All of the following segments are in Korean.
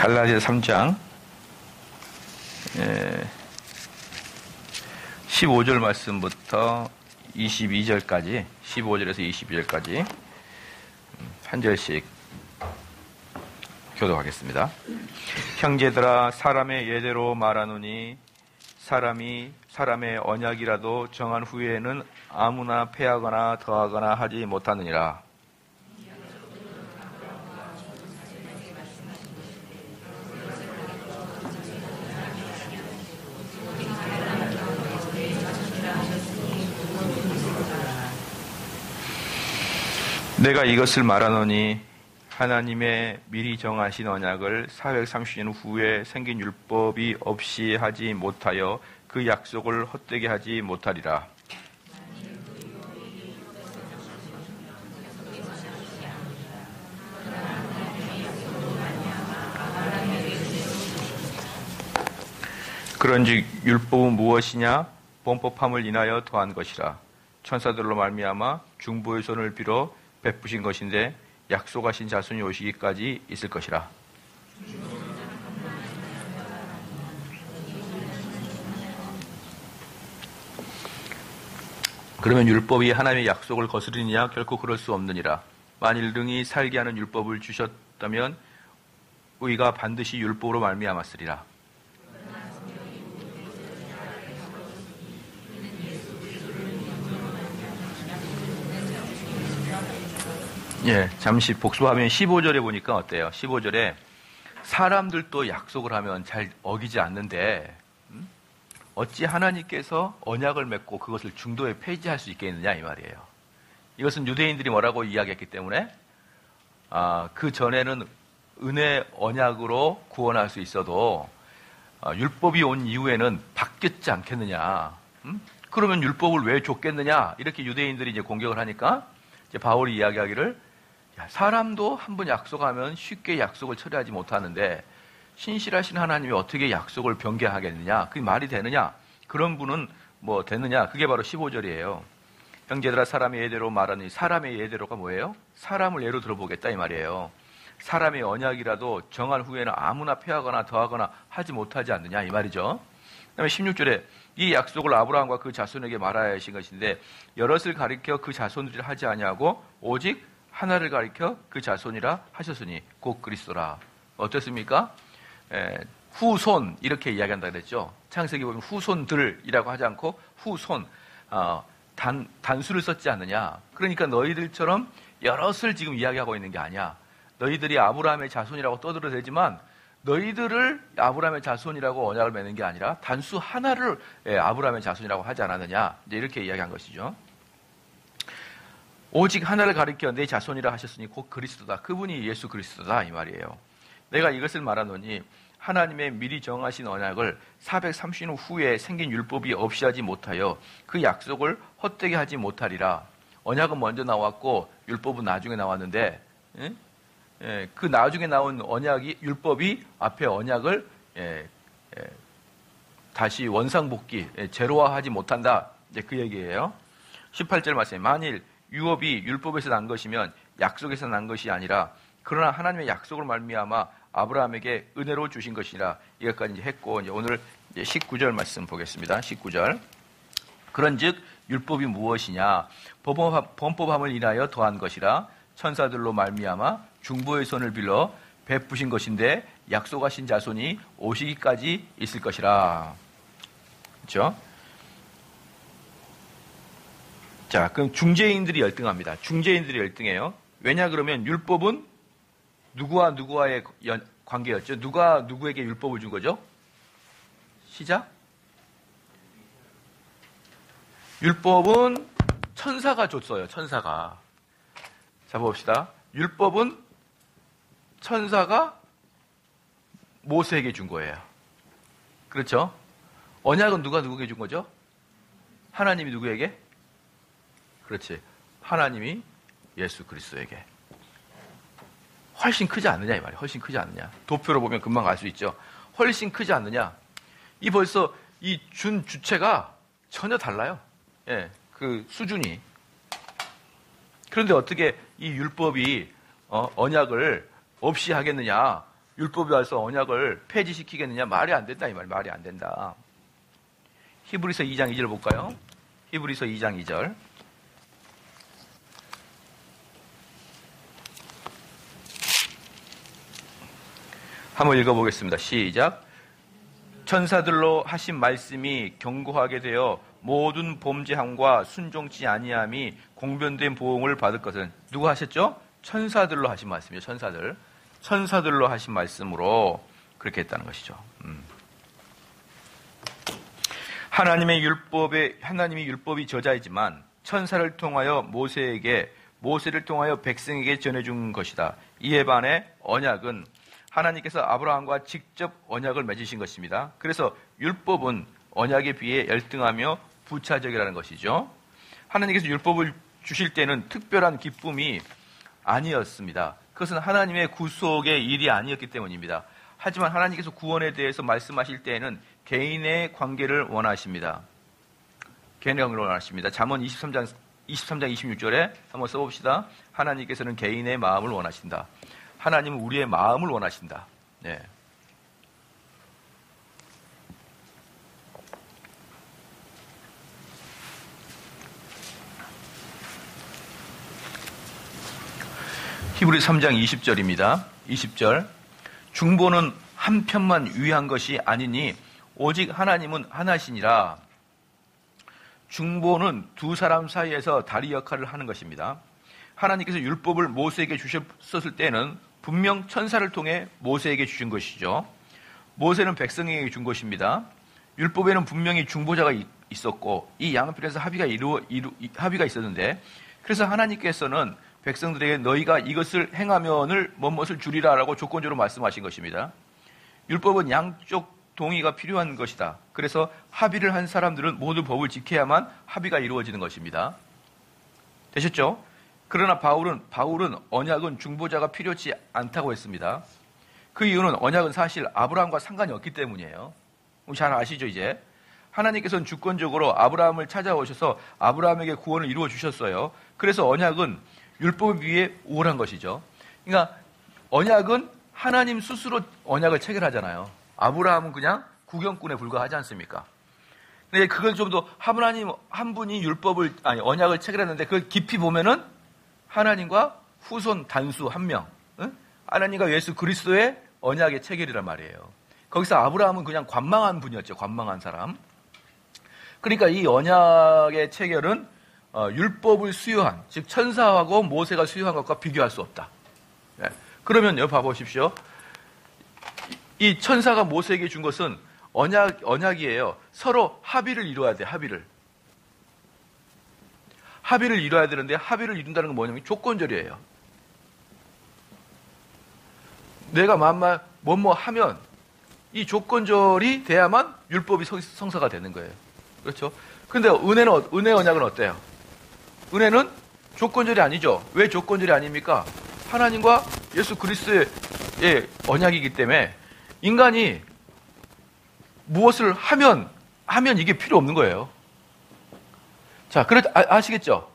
갈라디아 3장 15절 말씀부터 22절까지 15절에서 22절까지 한 절씩 교독하겠습니다. 형제들아 사람의 예대로 말하노니 사람이 사람의 언약이라도 정한 후에는 아무나 패하거나 더하거나 하지 못하느니라. 내가 이것을 말하노니 하나님의 미리 정하신 언약을 430년 후에 생긴 율법이 없이 하지 못하여 그 약속을 헛되게 하지 못하리라. 그런즉 율법은 무엇이냐? 범법함을 인하여 더한 것이라. 천사들로 말미암아 중보의 손을 빌어 베푸신 것인데 약속하신 자손이 오시기까지 있을 것이라. 그러면 율법이 하나님의 약속을 거스르느냐? 결코 그럴 수 없느니라. 만일 능히 살게 하는 율법을 주셨다면 우리가 반드시 율법으로 말미암았으리라. 예, 잠시 복습하면 15절에 보니까 어때요? 15절에 사람들도 약속을 하면 잘 어기지 않는데 어찌 하나님께서 언약을 맺고 그것을 중도에 폐지할 수 있겠느냐 이 말이에요. 이것은 유대인들이 뭐라고 이야기했기 때문에 그 전에는 은혜 언약으로 구원할 수 있어도 율법이 온 이후에는 바뀌었지 않겠느냐. 그러면 율법을 왜 줬겠느냐? 이렇게 유대인들이 이제 공격을 하니까 이제 바울이 이야기하기를 사람도 한 번 약속하면 쉽게 약속을 처리하지 못하는데 신실하신 하나님이 어떻게 약속을 변경하겠느냐? 그게 말이 되느냐? 그런 분은 뭐 되느냐? 그게 바로 15절이에요. 형제들아 사람의 예대로 말하니 사람의 예대로가 뭐예요? 사람을 예로 들어보겠다 이 말이에요. 사람의 언약이라도 정한 후에는 아무나 패하거나 더하거나 하지 못하지 않느냐 이 말이죠. 그다음에 16절에 이 약속을 아브라함과 그 자손에게 말하여 하신 것인데 여럿을 가리켜 그 자손들이 하지 아니하고 오직 하나를 가리켜 그 자손이라 하셨으니 곧 그리스도라. 어떻습니까? 후손 이렇게 이야기한다 그랬죠. 창세기 보면 후손들이라고 하지 않고 후손 단수를 썼지 않느냐. 그러니까 너희들처럼 여럿을 지금 이야기하고 있는 게 아니야. 너희들이 아브라함의 자손이라고 떠들어도 되지만 너희들을 아브라함의 자손이라고 언약을 맺는 게 아니라 단수 하나를 아브라함의 자손이라고 하지 않았느냐. 이제 이렇게 이야기한 것이죠. 오직 하나를 가리켜 내 자손이라 하셨으니 곧 그리스도다. 그분이 예수 그리스도다 이 말이에요. 내가 이것을 말하노니 하나님의 미리 정하신 언약을 430년 후에 생긴 율법이 없이 하지 못하여 그 약속을 헛되게 하지 못하리라. 언약은 먼저 나왔고 율법은 나중에 나왔는데 그 나중에 나온 언약이 율법이 앞에 언약을 다시 원상복귀 제로화하지 못한다. 이제 그 얘기예요. 18절 말씀에 만일 유업이 율법에서 난 것이면 약속에서 난 것이 아니라 그러나 하나님의 약속을 말미암아 아브라함에게 은혜로 주신 것이라. 이것까지 이제 했고 이제 오늘 이제 19절 말씀 보겠습니다. 19절. 그런즉 율법이 무엇이냐? 범법함을 인하여 더한 것이라. 천사들로 말미암아 중보의 손을 빌어 베푸신 것인데 약속하신 자손이 오시기까지 있을 것이라. 그렇죠? 자, 그럼 중재인들이 열등합니다. 중재인들이 열등해요. 왜냐 그러면 율법은 누구와 누구와의 관계였죠? 누가 누구에게 율법을 준 거죠? 시작. 율법은 천사가 줬어요. 천사가. 자, 봅시다. 율법은 천사가 모세에게 준 거예요. 그렇죠? 언약은 누가 누구에게 준 거죠? 하나님이 누구에게? 그렇지. 하나님이 예수 그리스도에게. 훨씬 크지 않느냐 이 말이에요. 훨씬 크지 않느냐. 도표로 보면 금방 알 수 있죠. 훨씬 크지 않느냐. 이 벌써 이 준 주체가 전혀 달라요. 예, 그 수준이. 그런데 어떻게 이 율법이 언약을 없이 하겠느냐. 율법이 와서 언약을 폐지시키겠느냐? 말이 안 된다, 이 말. 말이 안 된다. 히브리서 2장 2절 볼까요? 히브리서 2장 2절. 한번 읽어보겠습니다. 시작. 천사들로 하신 말씀이 경고하게 되어 모든 범죄함과 순종치 아니함이 공변된 보응을 받을 것은 누가 하셨죠? 천사들로 하신 말씀이죠. 천사들로 하신 말씀으로 그렇게 했다는 것이죠. 하나님이 율법이 저자이지만 천사를 통하여 모세를 통하여 백성에게 전해준 것이다. 이에 반해 언약은 하나님께서 아브라함과 직접 언약을 맺으신 것입니다. 그래서 율법은 언약에 비해 열등하며 부차적이라는 것이죠. 하나님께서 율법을 주실 때는 특별한 기쁨이 아니었습니다. 그것은 하나님의 구속의 일이 아니었기 때문입니다. 하지만 하나님께서 구원에 대해서 말씀하실 때에는 개인의 관계를 원하십니다. 개인의 관계를 원하십니다. 잠언 23장 26절에 한번 써봅시다. 하나님께서는 개인의 마음을 원하신다. 하나님은 우리의 마음을 원하신다. 네. 히브리 3장 20절입니다. 20절. 중보는 한 편만 위한 것이 아니니 오직 하나님은 하나시니라. 중보는 두 사람 사이에서 다리 역할을 하는 것입니다. 하나님께서 율법을 모세에게 주셨을 때는 분명 천사를 통해 모세에게 주신 것이죠. 모세는 백성에게 준 것입니다. 율법에는 분명히 중보자가 있었고 이 양편에서 합의가 있었는데 그래서 하나님께서는 백성들에게 너희가 이것을 행하면을 뭐뭇을 주리라라고 조건적으로 말씀하신 것입니다. 율법은 양쪽 동의가 필요한 것이다. 그래서 합의를 한 사람들은 모두 법을 지켜야만 합의가 이루어지는 것입니다. 되셨죠? 그러나 바울은 언약은 중보자가 필요치 않다고 했습니다. 그 이유는 언약은 사실 아브라함과 상관이 없기 때문이에요. 잘 아시죠, 이제? 하나님께서는 주권적으로 아브라함을 찾아오셔서 아브라함에게 구원을 이루어 주셨어요. 그래서 언약은 율법에 비해 우월한 것이죠. 그러니까 언약은 하나님 스스로 언약을 체결하잖아요. 아브라함은 그냥 구경꾼에 불과하지 않습니까? 근데 그걸 좀 더 하나님 한 분이 언약을 체결했는데 그걸 깊이 보면은 하나님과 후손 단수 한 명, 하나님과 예수 그리스도의 언약의 체결이란 말이에요. 거기서 아브라함은 그냥 관망한 분이었죠. 관망한 사람. 그러니까 이 언약의 체결은 율법을 수여한, 즉 천사하고 모세가 수여한 것과 비교할 수 없다. 네. 그러면요, 봐보십시오. 이 천사가 모세에게 준 것은 언약이에요. 서로 합의를 이루어야 돼, 합의를. 합의를 이루어야 되는데 합의를 이룬다는 건 뭐냐면 조건절이에요. 내가 만만 뭐뭐 하면 이 조건절이 돼야만 율법이 성사가 되는 거예요. 그렇죠? 근데 은혜 언약은 어때요? 은혜는 조건절이 아니죠. 왜 조건절이 아닙니까? 하나님과 예수 그리스도의 언약이기 때문에 인간이 무엇을 하면 이게 필요 없는 거예요. 자, 아시겠죠?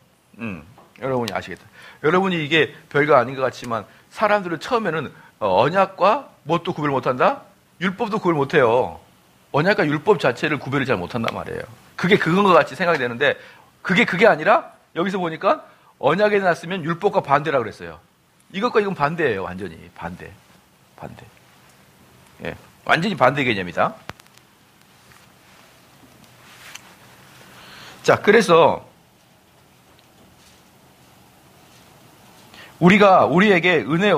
여러분이 아시겠다. 여러분이 이게 별거 아닌 것 같지만 사람들은 처음에는 언약과 뭣도 구별 못한다? 율법도 구별 못해요. 언약과 율법 자체를 구별을 잘 못한단 말이에요. 그게 그건 것 같이 생각이 되는데 그게 아니라 여기서 보니까 언약에 놨으면 율법과 반대라 그랬어요. 이것과 이건 반대예요. 완전히 반대. 예, 완전히 반대 개념이다. 자, 그래서 우리에게 은혜의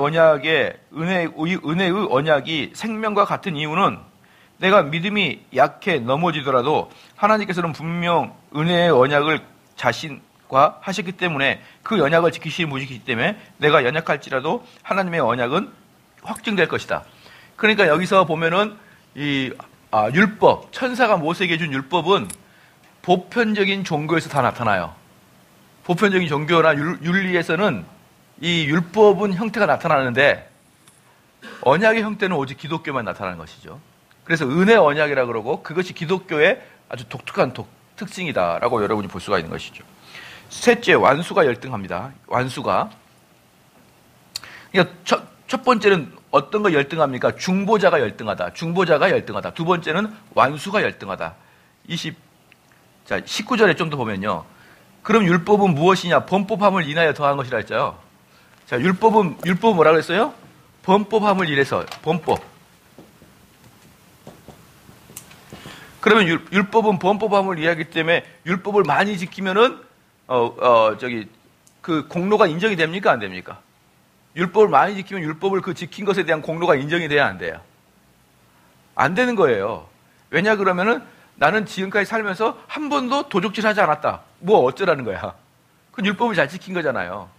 언약이 생명과 같은 이유는 내가 믿음이 약해 넘어지더라도 하나님께서는 분명 은혜의 언약을 자신과 하셨기 때문에 그 언약을 지키시지 못하시기 때문에 내가 연약할지라도 하나님의 언약은 확증될 것이다. 그러니까 여기서 보면은 율법, 천사가 모세에게 준 율법은 보편적인 종교에서 다 나타나요. 보편적인 종교나 윤리에서는 이 율법은 형태가 나타나는데 언약의 형태는 오직 기독교만 나타나는 것이죠. 그래서 은혜 언약이라 그러고 그것이 기독교의 아주 독특한 특징이다라고 여러분이 볼 수가 있는 것이죠. 셋째, 완수가 열등합니다. 완수가. 그러니까 첫 번째는 어떤 거 열등합니까? 중보자가 열등하다. 중보자가 열등하다. 두 번째는 완수가 열등하다. 19절에 좀 더 보면요. 그럼 율법은 무엇이냐? 범법함을 인하여 더한 것이라 했죠. 자, 율법은 뭐라 그랬어요? 범법함을 인해서, 범법. 그러면 율법은 범법함을 이해하기 때문에 율법을 많이 지키면은, 그 공로가 인정이 됩니까? 안 됩니까? 율법을 많이 지키면 율법을 그 지킨 것에 대한 공로가 인정이 돼야 안 돼요? 안 되는 거예요. 왜냐 그러면은 나는 지금까지 살면서 한 번도 도적질 하지 않았다. 뭐 어쩌라는 거야. 그건 율법을 잘 지킨 거잖아요.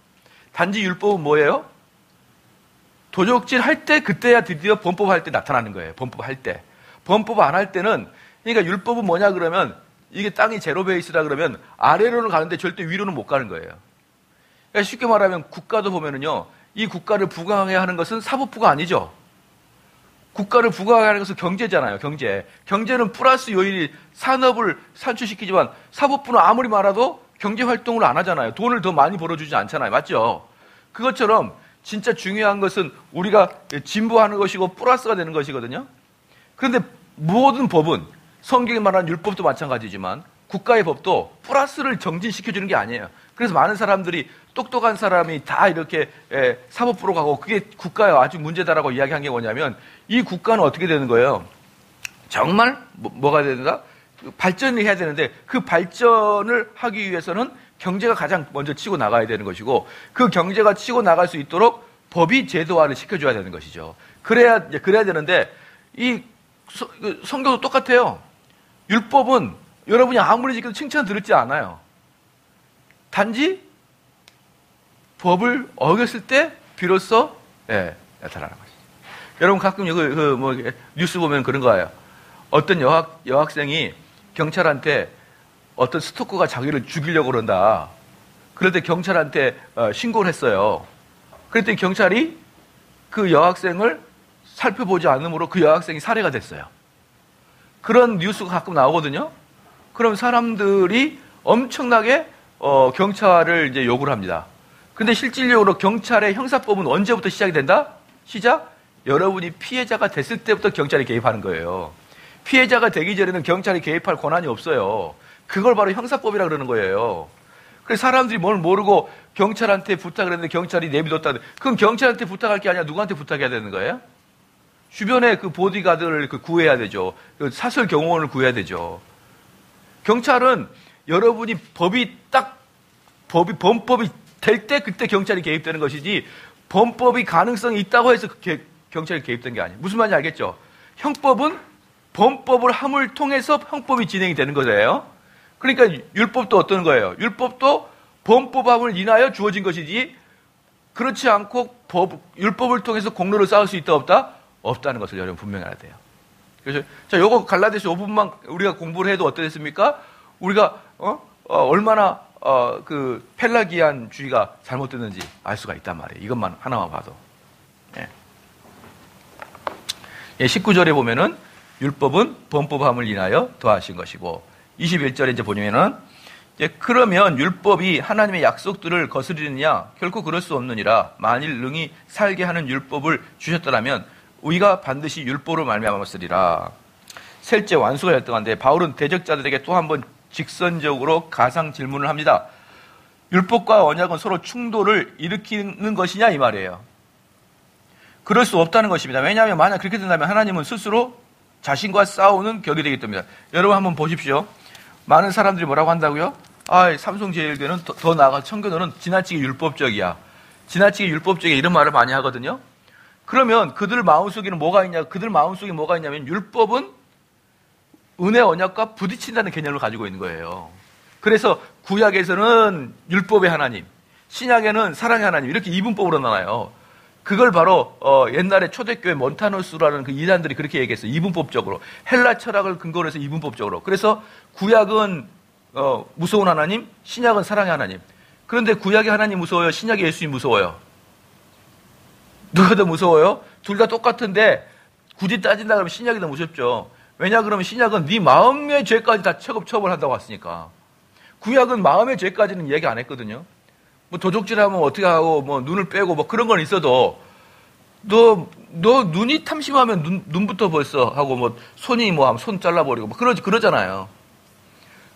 단지 율법은 뭐예요? 도적질 할 때 그때야 드디어 범법 할 때 나타나는 거예요. 범법 할 때. 범법 안 할 때는 그러니까 율법은 뭐냐 그러면 이게 땅이 제로 베이스라 그러면 아래로는 가는데 절대 위로는 못 가는 거예요. 그러니까 쉽게 말하면 국가도 보면은요. 이 국가를 부강하게 하는 것은 사법부가 아니죠. 국가를 부강하게 하는 것은 경제잖아요. 경제는 플러스 요인이 산업을 산출시키지만 사법부는 아무리 말아도 경제활동을 안 하잖아요. 돈을 더 많이 벌어주지 않잖아요. 맞죠? 그것처럼 진짜 중요한 것은 우리가 진보하는 것이고 플러스가 되는 것이거든요. 그런데 모든 법은 성경에 말하는 율법도 마찬가지지만 국가의 법도 플러스를 정진시켜주는 게 아니에요. 그래서 많은 사람들이 똑똑한 사람이 다 이렇게 사법부로 가고 그게 국가에 아주 문제다라고 이야기한 게 뭐냐면 이 국가는 어떻게 되는 거예요? 정말 뭐가 된다? 발전을 해야 되는데 그 발전을 하기 위해서는 경제가 가장 먼저 치고 나가야 되는 것이고 그 경제가 치고 나갈 수 있도록 법이 제도화를 시켜줘야 되는 것이죠. 그래야 되는데 이 성경도 똑같아요. 율법은 여러분이 아무리 지켜도 칭찬 들을지 않아요. 단지 법을 어겼을 때 비로소 나타나는 것이죠. 여러분 가끔 뉴스 보면 그런 거예요. 어떤 여학생이 경찰한테 어떤 스토커가 자기를 죽이려고 그런다. 그럴 때 경찰한테 신고를 했어요. 그랬더니 경찰이 그 여학생을 살펴보지 않으므로 그 여학생이 살해가 됐어요. 그런 뉴스가 가끔 나오거든요. 그럼 사람들이 엄청나게 경찰을 이제 욕을 합니다. 근데 실질적으로 경찰의 형사법은 언제부터 시작이 된다? 시작? 여러분이 피해자가 됐을 때부터 경찰이 개입하는 거예요. 피해자가 되기 전에는 경찰이 개입할 권한이 없어요. 그걸 바로 형사법이라 그러는 거예요. 그래서 사람들이 뭘 모르고 경찰한테 부탁을 했는데 경찰이 내비뒀다. 그럼 경찰한테 부탁할 게 아니라 누구한테 부탁해야 되는 거예요? 주변에 그 보디가드를 구해야 되죠. 그 사설 경호원을 구해야 되죠. 경찰은 여러분이 범법이 될 때 그때 경찰이 개입되는 것이지 범법이 가능성이 있다고 해서 경찰이 개입된 게 아니에요. 무슨 말인지 알겠죠? 형법은 범법을 함을 통해서 형법이 진행이 되는 거예요. 그러니까 율법도 어떤 거예요? 율법도 범법함을 인하여 주어진 것이지 그렇지 않고 율법을 통해서 공로를 쌓을 수 있다 없다? 없다는 것을 여러분 분명히 알아야 돼요. 그래서 자, 요거 갈라디아서 5분만 우리가 공부를 해도 어떻겠습니까? 우리가 얼마나 그 펠라기안주의가 잘못됐는지 알 수가 있단 말이에요. 이것만 하나만 봐도. 19절에 보면은 율법은 범법함을 인하여 더하신 것이고 21절에 이제 보면은 그러면 율법이 하나님의 약속들을 거스리느냐? 결코 그럴 수 없느니라. 만일 능히 살게 하는 율법을 주셨더라면 우리가 반드시 율법으로 말미암았으리라. 셀째 완수가 열등한데 바울은 대적자들에게 또 한 번 직선적으로 가상 질문을 합니다. 율법과 언약은 서로 충돌을 일으키는 것이냐 이 말이에요. 그럴 수 없다는 것입니다. 왜냐하면 만약 그렇게 된다면 하나님은 스스로 자신과 싸우는 격이 되기 때문입니다. 여러분 한번 보십시오. 많은 사람들이 뭐라고 한다고요? 삼성제일교회는 더 나아가 청교도는 지나치게 율법적이야. 지나치게 율법적이야 이런 말을 많이 하거든요. 그러면 그들 마음속에는 뭐가 있냐? 그들 마음속에 뭐가 있냐면 율법은 은혜 언약과 부딪힌다는 개념을 가지고 있는 거예요. 그래서 구약에서는 율법의 하나님, 신약에는 사랑의 하나님 이렇게 이분법으로 나와요. 그걸 바로 옛날에 초대교회 몬타누스라는 그 이단들이 그렇게 얘기했어요. 이분법적으로. 헬라 철학을 근거로 해서 이분법적으로. 그래서 구약은 무서운 하나님, 신약은 사랑의 하나님. 그런데 구약의 하나님 무서워요? 신약의 예수님 무서워요? 누가 더 무서워요? 둘 다 똑같은데 굳이 따진다 그러면 신약이 더 무섭죠. 왜냐 그러면 신약은 네 마음의 죄까지 다 처벌한다고 했으니까. 구약은 마음의 죄까지는 얘기 안 했거든요. 뭐 도적질하면 어떻게 하고 뭐 눈을 빼고 뭐 그런 건 있어도 너 눈이 탐심하면 눈부터 벌써 하고 뭐 손이 뭐 하면 손 잘라버리고 뭐 그러잖아요.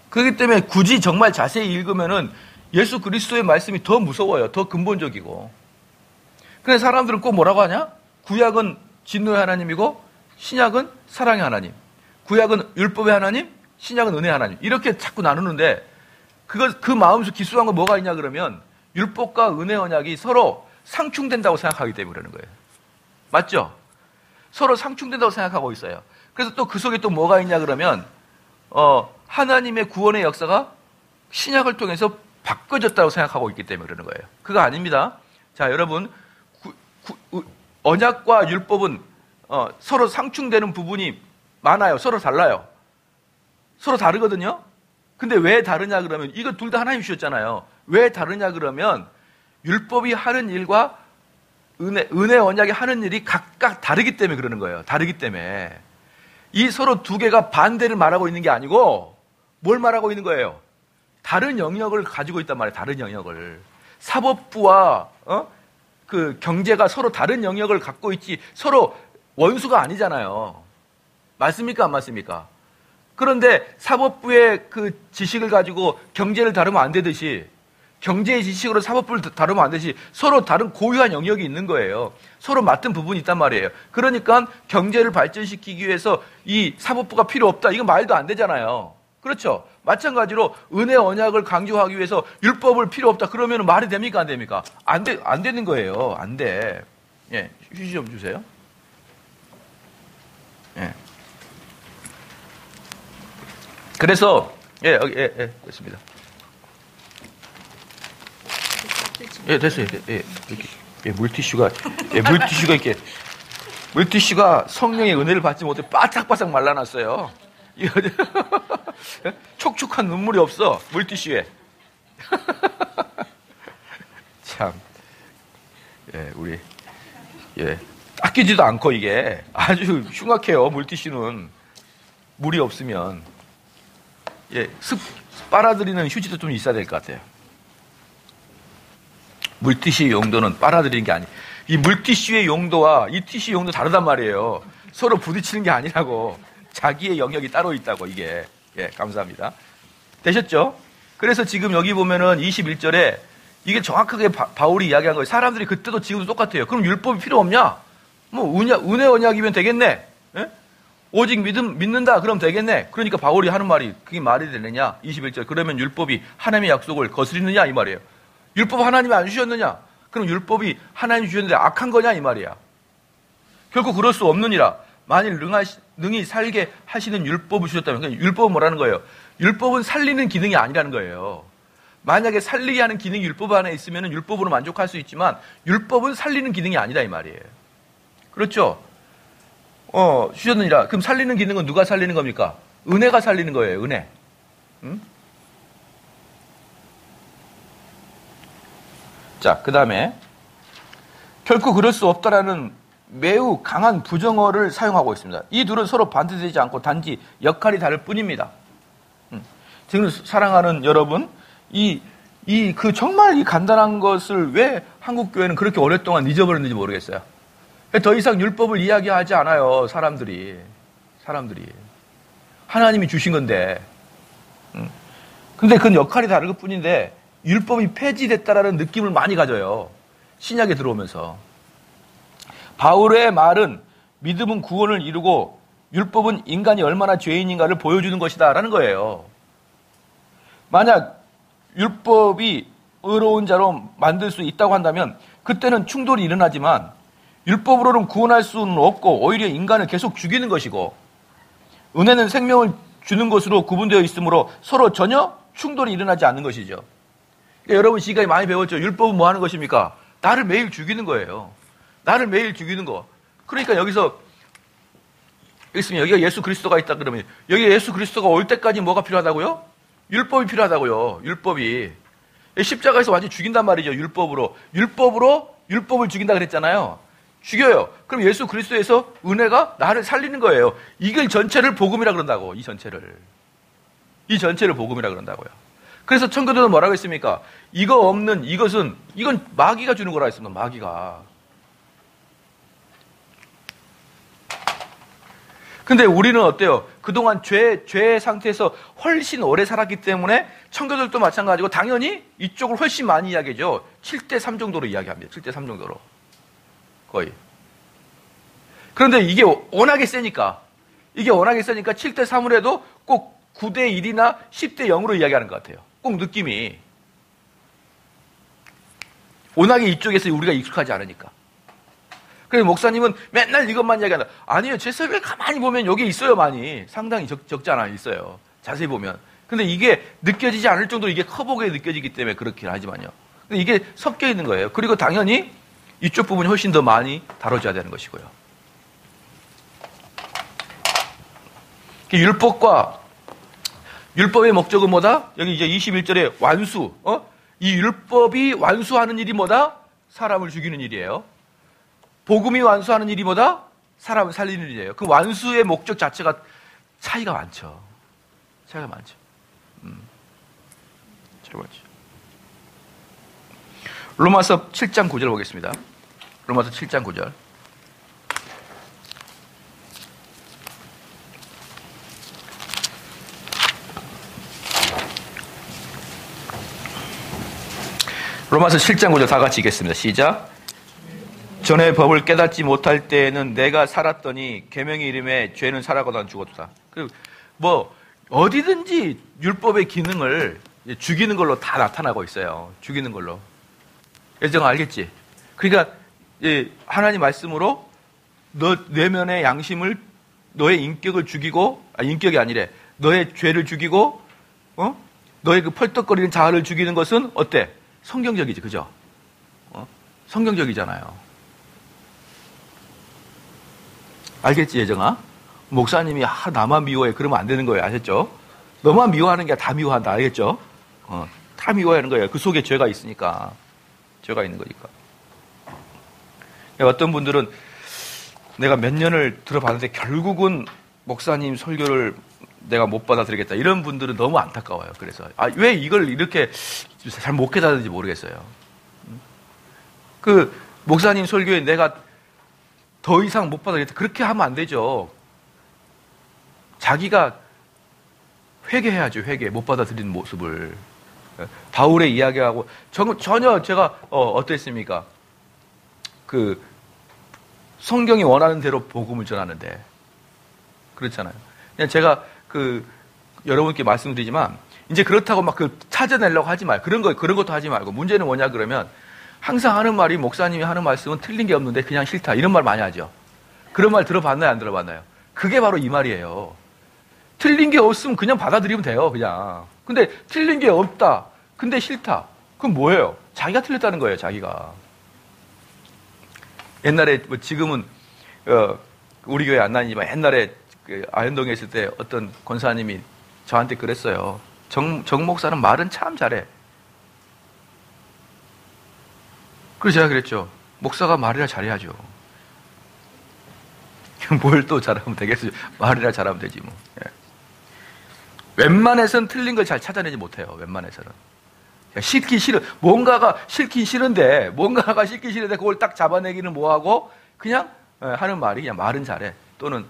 그렇기 때문에 굳이 정말 자세히 읽으면은 예수 그리스도의 말씀이 더 무서워요. 더 근본적이고. 그래서 사람들은 꼭 뭐라고 하냐? 구약은 진노의 하나님이고 신약은 사랑의 하나님. 구약은 율법의 하나님, 신약은 은혜의 하나님. 이렇게 자꾸 나누는데 그 마음속 기술한 건 뭐가 있냐 그러면 율법과 은혜 언약이 서로 상충된다고 생각하기 때문에 그러는 거예요. 맞죠? 서로 상충된다고 생각하고 있어요. 그래서 또 그 속에 또 뭐가 있냐 그러면 하나님의 구원의 역사가 신약을 통해서 바꿔졌다고 생각하고 있기 때문에 그러는 거예요. 그거 아닙니다. 자, 여러분 언약과 율법은 서로 상충되는 부분이 많아요. 서로 달라요. 서로 다르거든요. 근데 왜 다르냐 그러면 이거 둘 다 하나님 주셨잖아요. 왜 다르냐 그러면 율법이 하는 일과 은혜 언약이 하는 일이 각각 다르기 때문에 그러는 거예요. 다르기 때문에. 이 서로 두 개가 반대를 말하고 있는 게 아니고 뭘 말하고 있는 거예요? 다른 영역을 가지고 있단 말이에요. 다른 영역을. 사법부와 그 경제가 서로 다른 영역을 갖고 있지 서로 원수가 아니잖아요. 맞습니까? 안 맞습니까? 그런데 사법부의 그 지식을 가지고 경제를 다루면 안 되듯이 경제의 지식으로 사법부를 다루면 안 되듯이 서로 다른 고유한 영역이 있는 거예요. 서로 맡은 부분이 있단 말이에요. 그러니까 경제를 발전시키기 위해서 이 사법부가 필요 없다. 이건 말도 안 되잖아요. 그렇죠? 마찬가지로 은혜 언약을 강조하기 위해서 율법을 필요 없다. 그러면 말이 됩니까? 안 됩니까? 안 되는 거예요. 안 돼. 예, 휴지 좀 주세요. 예. 그래서 됐습니다. 예, 됐어요. 예, 이렇게 물티슈가 이렇게 물티슈가 성령의 은혜를 받지 못해 바짝바짝 말라놨어요. 촉촉한 눈물이 없어 물티슈에. 참, 우리 아끼지도 않고 이게 아주 흉악해요. 물티슈는 물이 없으면 습 빨아들이는 휴지도 좀 있어야 될 것 같아요. 물티슈의 용도는 빨아들이는 게 아니에요. 이 물티슈의 용도와 이 티슈의 용도 다르단 말이에요. 서로 부딪히는 게 아니라고. 자기의 영역이 따로 있다고 이게. 감사합니다. 되셨죠? 그래서 지금 여기 보면은 21절에 이게 정확하게 바울이 이야기한 거예요. 사람들이 그때도 지금도 똑같아요. 그럼 율법이 필요 없냐? 뭐 은혜 언약이면 되겠네. 오직 믿는다 그럼 되겠네. 그러니까 바울이 하는 말이 그게 말이 되느냐? 21절. 그러면 율법이 하나님의 약속을 거스리느냐 이 말이에요. 율법 하나님이 안 주셨느냐? 그럼 율법이 하나님이 주셨는데 악한 거냐 이 말이야. 결코 그럴 수 없느니라. 만일 능히 살게 하시는 율법을 주셨다면, 그러니까 율법은 뭐라는 거예요? 율법은 살리는 기능이 아니라는 거예요. 만약에 살리게 하는 기능이 율법 안에 있으면 율법으로 만족할 수 있지만 율법은 살리는 기능이 아니다 이 말이에요. 그렇죠? 주셨느니라. 그럼 살리는 기능은 누가 살리는 겁니까? 은혜가 살리는 거예요. 은혜. 자, 그 다음에 결코 그럴 수 없다라는 매우 강한 부정어를 사용하고 있습니다. 이 둘은 서로 반대되지 않고 단지 역할이 다를 뿐입니다. 지금 사랑하는 여러분, 정말 이 간단한 것을 왜 한국 교회는 그렇게 오랫동안 잊어버렸는지 모르겠어요. 더 이상 율법을 이야기하지 않아요, 사람들이. 하나님이 주신 건데. 근데 그건 역할이 다른 것 뿐인데, 율법이 폐지됐다라는 느낌을 많이 가져요. 신약에 들어오면서. 바울의 말은 믿음은 구원을 이루고 율법은 인간이 얼마나 죄인인가를 보여주는 것이다 라는 거예요. 만약 율법이 의로운 자로 만들 수 있다고 한다면 그때는 충돌이 일어나지만 율법으로는 구원할 수는 없고 오히려 인간을 계속 죽이는 것이고 은혜는 생명을 주는 것으로 구분되어 있으므로 서로 전혀 충돌이 일어나지 않는 것이죠. 그러니까 여러분 지금까지 많이 배웠죠. 율법은 뭐 하는 것입니까? 나를 매일 죽이는 거예요. 나를 매일 죽이는 거. 그러니까 여기서 있으면 여기가 예수 그리스도가 있다 그러면 여기 예수 그리스도가 올 때까지 뭐가 필요하다고요? 율법이 필요하다고요. 율법이. 십자가에서 완전히 죽인단 말이죠. 율법을 죽인다 그랬잖아요. 죽여요. 그럼 예수 그리스도에서 은혜가 나를 살리는 거예요. 이걸 전체를 복음이라 그런다고. 이 전체를 복음이라 그런다고요. 그래서 청교도는 뭐라고 했습니까? 이건 마귀가 주는 거라 했습니다. 마귀가. 근데 우리는 어때요? 그동안 죄의 상태에서 훨씬 오래 살았기 때문에 청교도들도 마찬가지고 당연히 이쪽을 훨씬 많이 이야기하죠. 7대3 정도로 이야기합니다. 7대3 정도로. 거의. 그런데 이게 워낙에 세니까 7대3을 해도 꼭 9대1이나 10대0으로 이야기하는 것 같아요. 꼭 느낌이. 워낙에 이쪽에서 우리가 익숙하지 않으니까. 그래서 목사님은 맨날 이것만 이야기한다. 아니에요. 제 설교에 가만히 보면 여기 있어요, 많이. 상당히 적잖아요, 있어요. 자세히 보면. 근데 이게 느껴지지 않을 정도로 이게 커 보게 느껴지기 때문에 그렇긴 하지만요. 근데 이게 섞여 있는 거예요. 그리고 당연히 이쪽 부분이 훨씬 더 많이 다뤄져야 되는 것이고요. 율법의 목적은 뭐다? 여기 이제 21절에 완수. 이 율법이 완수하는 일이 뭐다? 사람을 죽이는 일이에요. 복음이 완수하는 일이 뭐다? 사람을 살리는 일이에요. 그 완수의 목적 자체가 차이가 많죠. 차이가 많죠. 로마서 7장 9절 보겠습니다. 로마서 7장 9절. 로마서 7장 9절 다 같이 읽겠습니다. 시작. 전에 법을 깨닫지 못할 때에는 내가 살았더니 계명의 이름에 죄는 살아가다 죽었다. 어디든지 율법의 기능을 죽이는 걸로 다 나타나고 있어요. 죽이는 걸로. 예정 알겠지? 그러니까 하나님 말씀으로 너 내면의 양심을, 너의 인격을 죽이고, 인격이 아니래. 너의 죄를 죽이고, 너의 그 펄떡거리는 자아를 죽이는 것은 어때? 성경적이지, 그죠? 성경적이잖아요. 알겠지, 예정아? 목사님이 나만 미워해. 그러면 안 되는 거예요. 아셨죠? 너만 미워하는 게 다 미워한다. 알겠죠? 다 미워하는 거예요. 그 속에 죄가 있으니까. 죄가 있는 거니까. 어떤 분들은 내가 몇 년을 들어봤는데 결국은 목사님 설교를 내가 못 받아들이겠다. 이런 분들은 너무 안타까워요. 그래서 왜 이걸 이렇게 잘 못 깨닫는지 모르겠어요. 그 목사님 설교에 내가 더 이상 못 받아들이겠다. 그렇게 하면 안 되죠. 자기가 회개해야죠. 회개. 못 받아들이는 모습을. 바울의 이야기하고 전혀 제가 어땠습니까? 그 성경이 원하는 대로 복음을 전하는데 그렇잖아요. 그냥 제가 여러분께 말씀드리지만 이제 그렇다고 막 찾아내려고 하지 말고 그런 것도 하지 말고 문제는 뭐냐 그러면 항상 하는 말이 목사님이 하는 말씀은 틀린 게 없는데 그냥 싫다 이런 말 많이 하죠. 그런 말 들어봤나요? 안 들어봤나요? 그게 바로 이 말이에요. 틀린 게 없으면 그냥 받아들이면 돼요. 그냥. 근데 틀린 게 없다. 근데 싫다. 그럼 뭐예요? 자기가 틀렸다는 거예요. 자기가. 옛날에 지금은 우리 교회 안 다니지만 옛날에 아현동에 있을 때 어떤 권사님이 저한테 그랬어요. 정 목사는 말은 참 잘해. 그래서 제가 그랬죠. 목사가 말이라 잘해야죠. 뭘 또 잘하면 되겠어요. 말이라 잘하면 되지 뭐. 웬만해서는 틀린 걸 잘 찾아내지 못해요. 웬만해서는. 싫기 싫어. 뭔가가 싫긴 싫은데 그걸 딱 잡아내기는 뭐하고 그냥 하는 말이 그냥 말은 잘해. 또는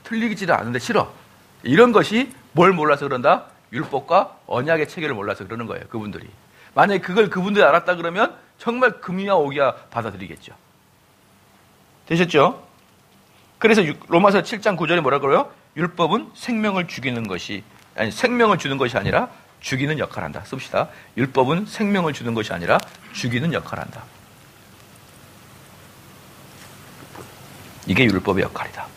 틀리지도 않은데 싫어. 이런 것이 뭘 몰라서 그런다? 율법과 언약의 체계를 몰라서 그러는 거예요. 그분들이. 만약에 그걸 그분들이 알았다 그러면 정말 금이야 오기야 받아들이겠죠. 되셨죠? 그래서 로마서 7장 9절에 뭐라 그래요? 율법은 생명을 주는 것이 아니라 죽이는 역할을 한다. 씁시다. 율법은 생명을 주는 것이 아니라 죽이는 역할을 한다. 이게 율법의 역할이다.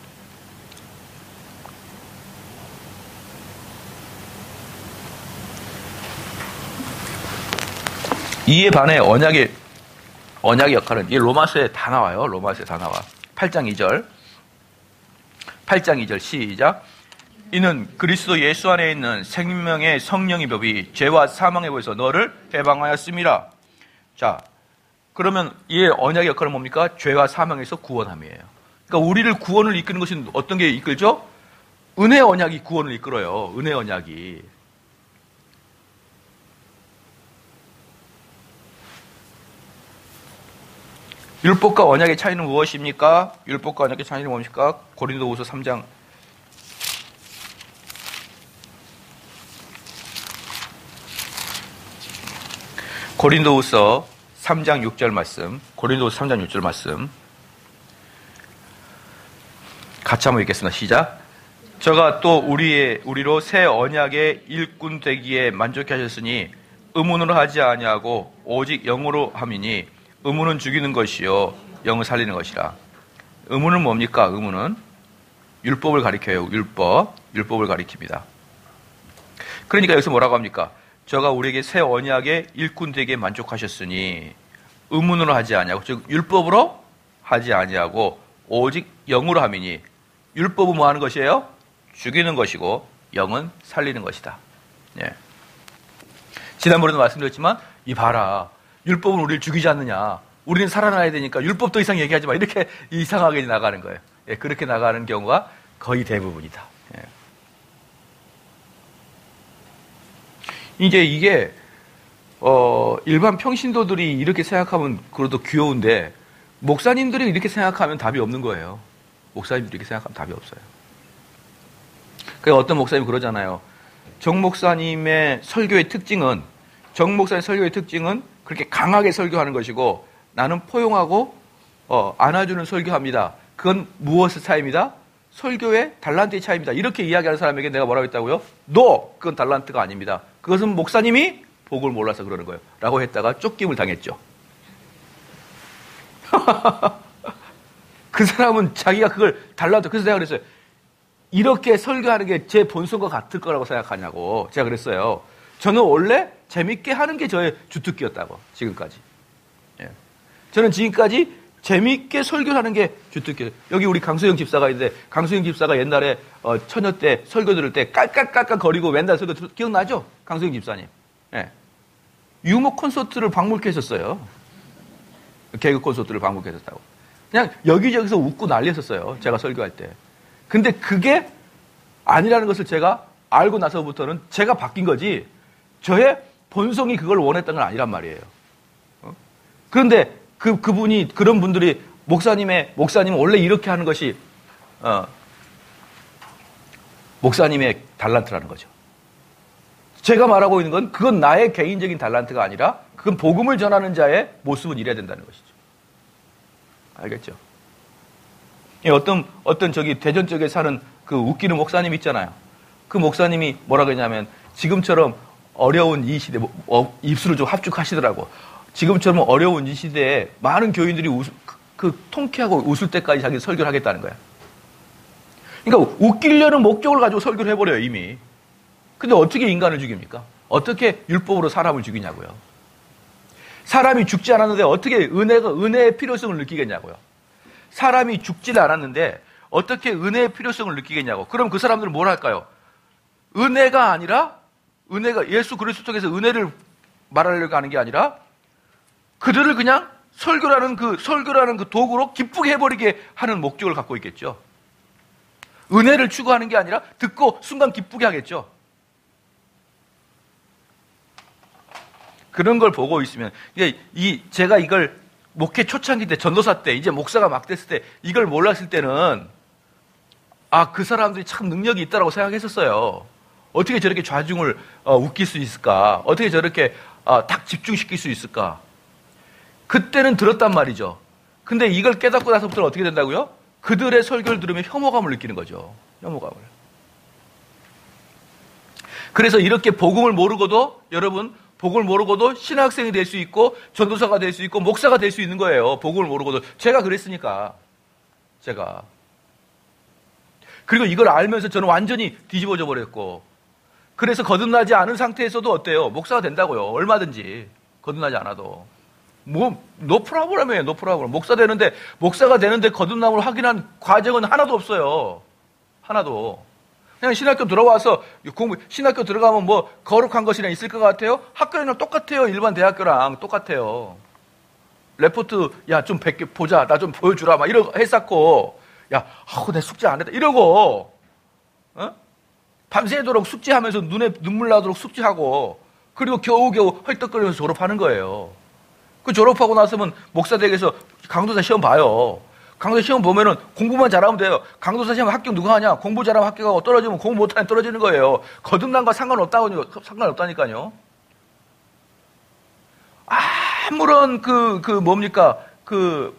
이에 반해 언약의 역할은 이 로마서에 다 나와요. 로마서에 다 나와. 8장 2절 시작. 이는 그리스도 예수 안에 있는 생명의 성령의 법이 죄와 사망의 법에서 너를 해방하였음이라. 자, 그러면 이 언약의 역할은 뭡니까? 죄와 사망에서 구원함이에요. 그러니까 우리를 구원을 이끄는 것은 어떤 게 이끌죠? 은혜 언약이 구원을 이끌어요. 은혜 언약이. 율법과 언약의 차이는 무엇입니까? 율법과 언약의 차이는 뭡니까? 고린도후서 3장 고린도후서 3장 6절 말씀, 고린도후서 3장 6절 말씀 같이 한번 읽겠습니다. 시작. 저가 또 우리로 새 언약의 일꾼 되기에 만족해 하셨으니 의문으로 하지 아니하고 오직 영으로 함이니 의문은 죽이는 것이요 영을 살리는 것이라. 의문은 뭡니까? 의문은 율법을 가리켜요. 율법을 가리킵니다. 그러니까 여기서 뭐라고 합니까? 저가 우리에게 새 언약의 일꾼 되기에 만족하셨으니 의문으로 하지 아니하고, 즉 율법으로 하지 아니하고 오직 영으로 함이니, 율법은 뭐 하는 것이에요? 죽이는 것이고 영은 살리는 것이다. 예. 지난번에도 말씀드렸지만 봐라, 율법은 우리를 죽이지 않느냐, 우리는 살아나야 되니까 율법 더 이상 얘기하지 마, 이렇게 이상하게 나가는 거예요. 예, 그렇게 나가는 경우가 거의 대부분이다. 예. 이제 이게 일반 평신도들이 이렇게 생각하면 그래도 귀여운데, 목사님들이 이렇게 생각하면 답이 없는 거예요. 목사님들이 이렇게 생각하면 답이 없어요. 그러니까 어떤 목사님이 그러잖아요. 정 목사님의 설교의 특징은 그렇게 강하게 설교하는 것이고, 나는 포용하고 안아주는 설교합니다. 그건 무엇의 차이입니다? 설교의 달란트의 차이입니다. 이렇게 이야기하는 사람에게 내가 뭐라고 했다고요? 그건 달란트가 아닙니다. 그것은 목사님이 복을 몰라서 그러는 거예요. 라고 했다가 쫓김을 당했죠. 그 사람은 자기가 그걸 달란트, 그래서 내가 그랬어요. 이렇게 설교하는 게 제 본성과 같을 거라고 생각하냐고 제가 그랬어요. 저는 원래 재밌게 하는 게 저의 주특기였다고, 지금까지. 예. 저는 지금까지 재밌게 설교하는 게 주특기예요. 여기 우리 강수영 집사가 있는데, 강수영 집사가 옛날에 처녀 때 설교 들을 때 깔깔깔깔 거리고 맨날 설교 기억나죠? 강수영 집사님. 예. 유머 콘서트를 방문케 했었어요. 개그 콘서트를 방문케 했었다고. 그냥 여기저기서 웃고 난리였었어요, 제가 설교할 때. 근데 그게 아니라는 것을 제가 알고 나서부터는 제가 바뀐 거지, 저의 본성이 그걸 원했던 건 아니란 말이에요. 그런데 그분이, 그런 분들이 목사님은 원래 이렇게 하는 것이 목사님의 달란트라는 거죠. 제가 말하고 있는 건 그건 나의 개인적인 달란트가 아니라 그건 복음을 전하는 자의 모습은 이래야 된다는 것이죠. 알겠죠? 어떤 저기 대전 쪽에 사는 그 웃기는 목사님 있잖아요. 그 목사님이 뭐라 그러냐면, 지금처럼 어려운 이 시대, 입술을 좀 합죽하시더라고. 지금처럼 어려운 이 시대에 많은 교인들이 통쾌하고 웃을 때까지 자기 설교를 하겠다는 거야. 그러니까 웃기려는 목적을 가지고 설교를 해버려요, 이미. 근데 어떻게 인간을 죽입니까? 어떻게 율법으로 사람을 죽이냐고요. 사람이 죽지 않았는데 어떻게 은혜의 필요성을 느끼겠냐고요. 사람이 죽지는 않았는데 어떻게 은혜의 필요성을 느끼겠냐고. 그럼 그 사람들은 뭘 할까요? 은혜가 아니라, 예수 그리스도 통해서 은혜를 말하려고 하는 게 아니라, 그들을 그냥 설교라는 그 도구로 기쁘게 해버리게 하는 목적을 갖고 있겠죠. 은혜를 추구하는 게 아니라 듣고 순간 기쁘게 하겠죠. 그런 걸 보고 있으면, 제가 이걸 목회 초창기 때, 전도사 때, 이제 목사가 막 됐을 때, 이걸 몰랐을 때는, 그 사람들이 참 능력이 있다라고 생각했었어요. 어떻게 저렇게 좌중을 웃길 수 있을까? 어떻게 저렇게 딱 집중시킬 수 있을까? 그때는 들었단 말이죠. 근데 이걸 깨닫고 나서부터는 어떻게 된다고요? 그들의 설교를 들으면 혐오감을 느끼는 거죠. 혐오감을. 그래서 이렇게 복음을 모르고도, 여러분, 복음을 모르고도 신학생이 될 수 있고, 전도사가 될 수 있고, 목사가 될 수 있는 거예요. 복음을 모르고도. 제가 그랬으니까. 제가. 그리고 이걸 알면서 저는 완전히 뒤집어져 버렸고, 그래서 거듭나지 않은 상태에서도 어때요? 목사가 된다고요. 얼마든지. 거듭나지 않아도. no problem이에요, no problem. 목사가 되는데 거듭남을 확인한 과정은 하나도 없어요. 하나도. 그냥 신학교 들어와서 신학교 들어가면 뭐 거룩한 것이나 있을 것 같아요? 학교랑 똑같아요. 일반 대학교랑 똑같아요. 레포트, 좀 보자. 나 좀 보여주라. 막 이러고 했었고, 내 숙제 안 했다. 이러고, 밤새도록 숙제하면서 눈에 눈물 나도록 숙제하고, 그리고 겨우겨우 헐떡거리면서 졸업하는 거예요. 그 졸업하고 나서면 목사 댁에서 강도사 시험 봐요. 강도사 시험 보면은 공부만 잘하면 돼요. 강도사 시험 합격 누가 하냐? 공부 잘하면 합격하고 떨어지면 공부 못하면 떨어지는 거예요. 거듭난과 상관없다니까요. 아무런 뭡니까?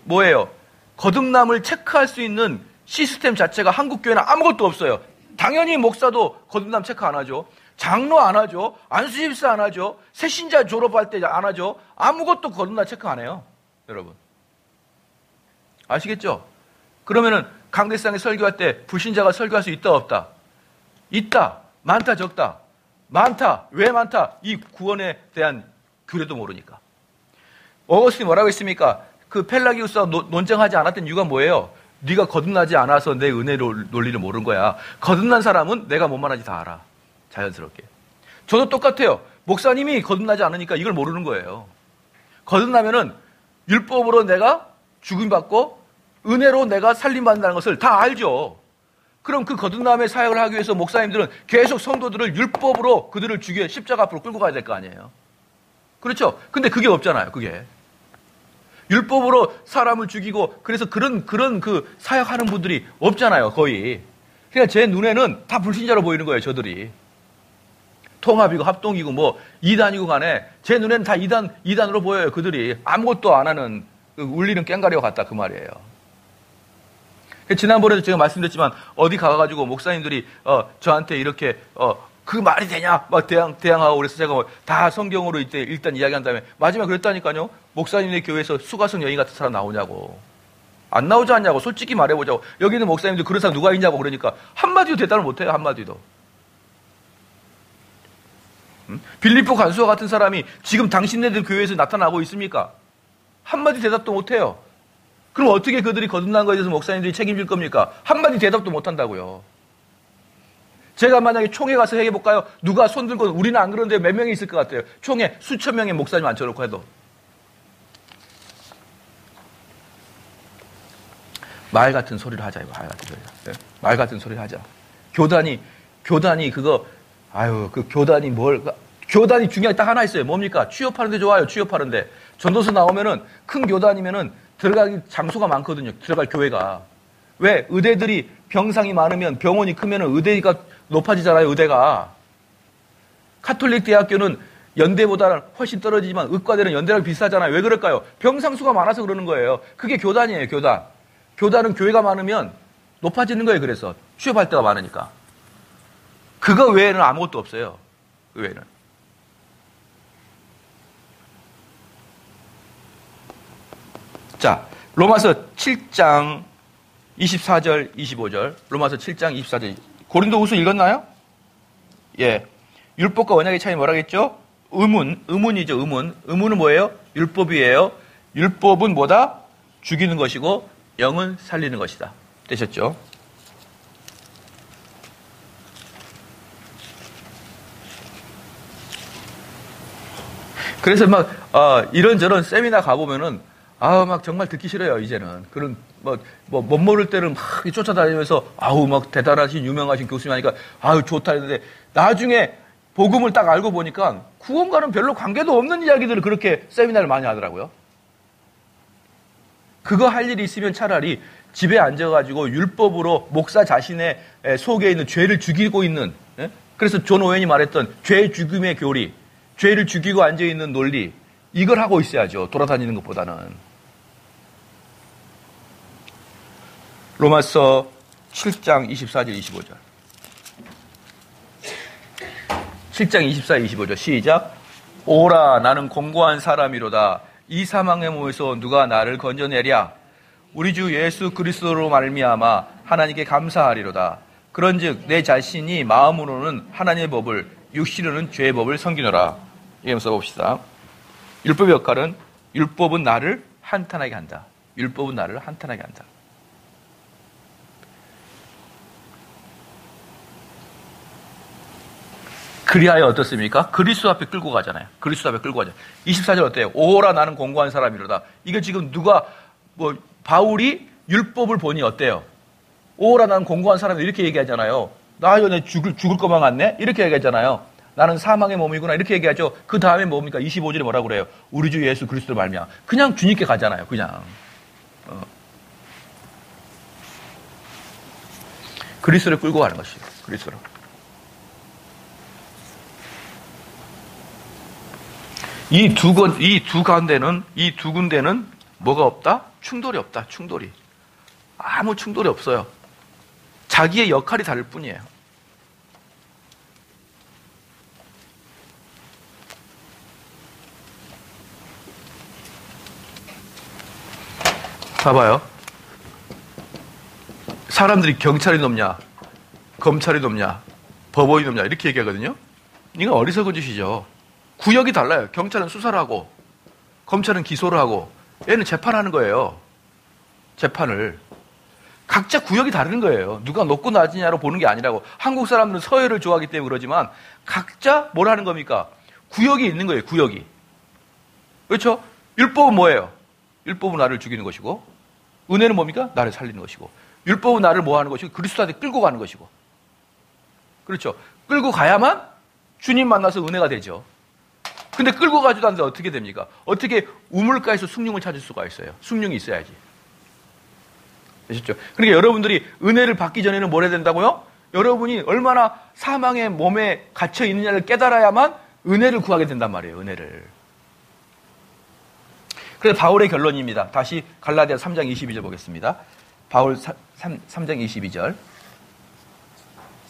뭐예요? 거듭남을 체크할 수 있는 시스템 자체가 한국 교회는 아무것도 없어요. 당연히 목사도 거듭남 체크 안 하죠. 장로 안 하죠. 안수집사 안 하죠. 새신자 졸업할 때 안 하죠. 아무것도 거듭남 체크 안 해요. 여러분. 아시겠죠? 그러면은 강대상에 설교할 때 불신자가 설교할 수 있다 없다? 있다. 많다 적다. 많다. 왜 많다? 이 구원에 대한 규례도 모르니까. 어거스틴이 뭐라고 했습니까? 그 펠라기우스와 논쟁하지 않았던 이유가 뭐예요? 네가 거듭나지 않아서 내 은혜 논리를 모르는 거야. 거듭난 사람은 내가 뭔 말하지 다 알아. 자연스럽게. 저도 똑같아요. 목사님이 거듭나지 않으니까 이걸 모르는 거예요. 거듭나면은 율법으로 내가 죽임받고 은혜로 내가 살림받는다는 것을 다 알죠. 그럼 그 거듭남의 사역을 하기 위해서 목사님들은 계속 성도들을 율법으로 그들을 죽여 십자가 앞으로 끌고 가야 될 거 아니에요. 그렇죠? 근데 그게 없잖아요. 그게. 율법으로 사람을 죽이고 그래서 그런 사역하는 분들이 없잖아요. 거의. 그러니까 제 눈에는 다 불신자로 보이는 거예요. 저들이. 통합이고 합동이고 뭐 이단이고 간에 제 눈에는 다 이단으로 보여요. 그들이. 아무것도 안 하는 울리는 깽가리와 같다 그 말이에요. 지난번에도 제가 말씀드렸지만 어디 가가지고 목사님들이 저한테 이렇게 그 말이 되냐 막 대항하고 그래서 제가 다 성경으로 이때 일단 이야기한 다음에 마지막에 그랬다니까요. 목사님의 교회에서 수가성 여인 같은 사람 나오냐고. 안 나오지 않냐고. 솔직히 말해보자고. 여기 있는 목사님들 그런 사람 누가 있냐고 그러니까 한마디도 대답을 못해요. 한마디도. 빌립보 간수와 같은 사람이 지금 당신네들 교회에서 나타나고 있습니까? 한마디 대답도 못해요. 그럼 어떻게 그들이 거듭난 거에 대해서 목사님들이 책임질 겁니까? 한마디 대답도 못한다고요. 제가 만약에 총회 가서 해볼까요? 누가 손 들고, 우리는 안 그러는데 몇 명이 있을 것 같아요. 총회 수천 명의 목사님 앉혀놓고 해도. 말 같은 소리를 하자, 이거. 말 같은 소리. 네? 말 같은 소리를 하자. 교단이 교단이 중요한 게 딱 하나 있어요. 뭡니까? 취업하는데 좋아요, 취업하는데. 전도서 나오면은, 큰 교단이면은 들어가기 장소가 많거든요. 들어갈 교회가. 왜? 의대들이 병상이 많으면 병원이 크면은 의대가 높아지잖아요. 의대가. 카톨릭 대학교는 연대보다는 훨씬 떨어지지만 의과대는 연대랑 비슷하잖아요. 왜 그럴까요? 병상수가 많아서 그러는 거예요. 그게 교단이에요. 교단. 교단은 교회가 많으면 높아지는 거예요. 그래서 취업할 때가 많으니까. 그거 외에는 아무것도 없어요. 그 외에는. 자, 로마서 7장 24절, 25절. 로마서 7장 24절. 고린도후서 읽었나요? 예. 율법과 언약의 차이 뭐라고 했죠? 의문이죠, 의문. 의문은 뭐예요? 율법이에요. 율법은 뭐다? 죽이는 것이고 영은 살리는 것이다. 되셨죠? 그래서 막 이런저런 세미나 가보면은 막 정말 듣기 싫어요, 이제는. 그런, 못 모를 때는 막 쫓아다니면서, 막 대단하신, 유명하신 교수님 하니까, 좋다 했는데, 나중에 복음을 딱 알고 보니까, 구원과는 별로 관계도 없는 이야기들을 그렇게 세미나를 많이 하더라고요. 그거 할 일이 있으면 차라리 집에 앉아가지고 율법으로 목사 자신의 속에 있는 죄를 죽이고 있는, 예? 그래서 존 오웬이 말했던 죄 죽임의 교리, 죄를 죽이고 앉아있는 논리, 이걸 하고 있어야죠. 돌아다니는 것보다는. 로마서 7장 24절 25절. 7장 24, 25절 시작. 오라 나는 공고한 사람이로다. 이 사망의 몸에서 누가 나를 건져내랴. 우리 주 예수 그리스도로 말미암아 하나님께 감사하리로다. 그런즉 내 자신이 마음으로는 하나님의 법을 육신으로는 죄의 법을 섬기노라. 이거 한번 써봅시다. 율법의 역할은 율법은 나를 한탄하게 한다. 율법은 나를 한탄하게 한다. 그리하여 어떻습니까? 그리스도 앞에 끌고 가잖아요. 그리스도 앞에 끌고 가죠. 24절 어때요? 오라 나는 공고한 사람이로다. 이게 지금 누가 바울이 율법을 보니 어때요? 오라 나는 공고한 사람이 이렇게 얘기하잖아요. 나 이제 죽을 것만 같네? 이렇게 얘기하잖아요. 나는 사망의 몸이구나 이렇게 얘기하죠. 그 다음에 뭡니까? 25절에 뭐라고 그래요? 우리 주 예수 그리스도를 말미암아. 그냥 주님께 가잖아요. 그냥. 그리스도를 끌고 가는 것이에요. 그리스도로. 이 두 군데는 뭐가 없다? 충돌이 없다. 충돌이. 아무 충돌이 없어요. 자기의 역할이 다를 뿐이에요. 봐봐요. 사람들이 경찰이 높냐, 검찰이 높냐, 법원이 높냐 이렇게 얘기하거든요. 이건 어리석은 짓이죠. 구역이 달라요. 경찰은 수사를 하고 검찰은 기소를 하고 얘는 재판하는 거예요. 재판을. 각자 구역이 다른 거예요. 누가 높고 낮으냐로 보는 게 아니라고. 한국 사람들은 서열을 좋아하기 때문에 그러지만 각자 뭘 하는 겁니까? 구역이 있는 거예요. 구역이. 그렇죠? 율법은 뭐예요? 율법은 나를 죽이는 것이고 은혜는 뭡니까? 나를 살리는 것이고 율법은 나를 뭐 하는 것이고 그리스도한테 끌고 가는 것이고 그렇죠? 끌고 가야만 주님 만나서 은혜가 되죠. 근데 끌고 가지도 않는데 어떻게 됩니까? 어떻게 우물가에서 숭늉을 찾을 수가 있어요? 숭늉이 있어야지. 되셨죠? 그러니까 여러분들이 은혜를 받기 전에는 뭘 해야 된다고요? 여러분이 얼마나 사망의 몸에 갇혀 있느냐를 깨달아야만 은혜를 구하게 된단 말이에요. 은혜를. 그래서 바울의 결론입니다. 다시 갈라디아 3장 22절 보겠습니다. 바울 3장 22절.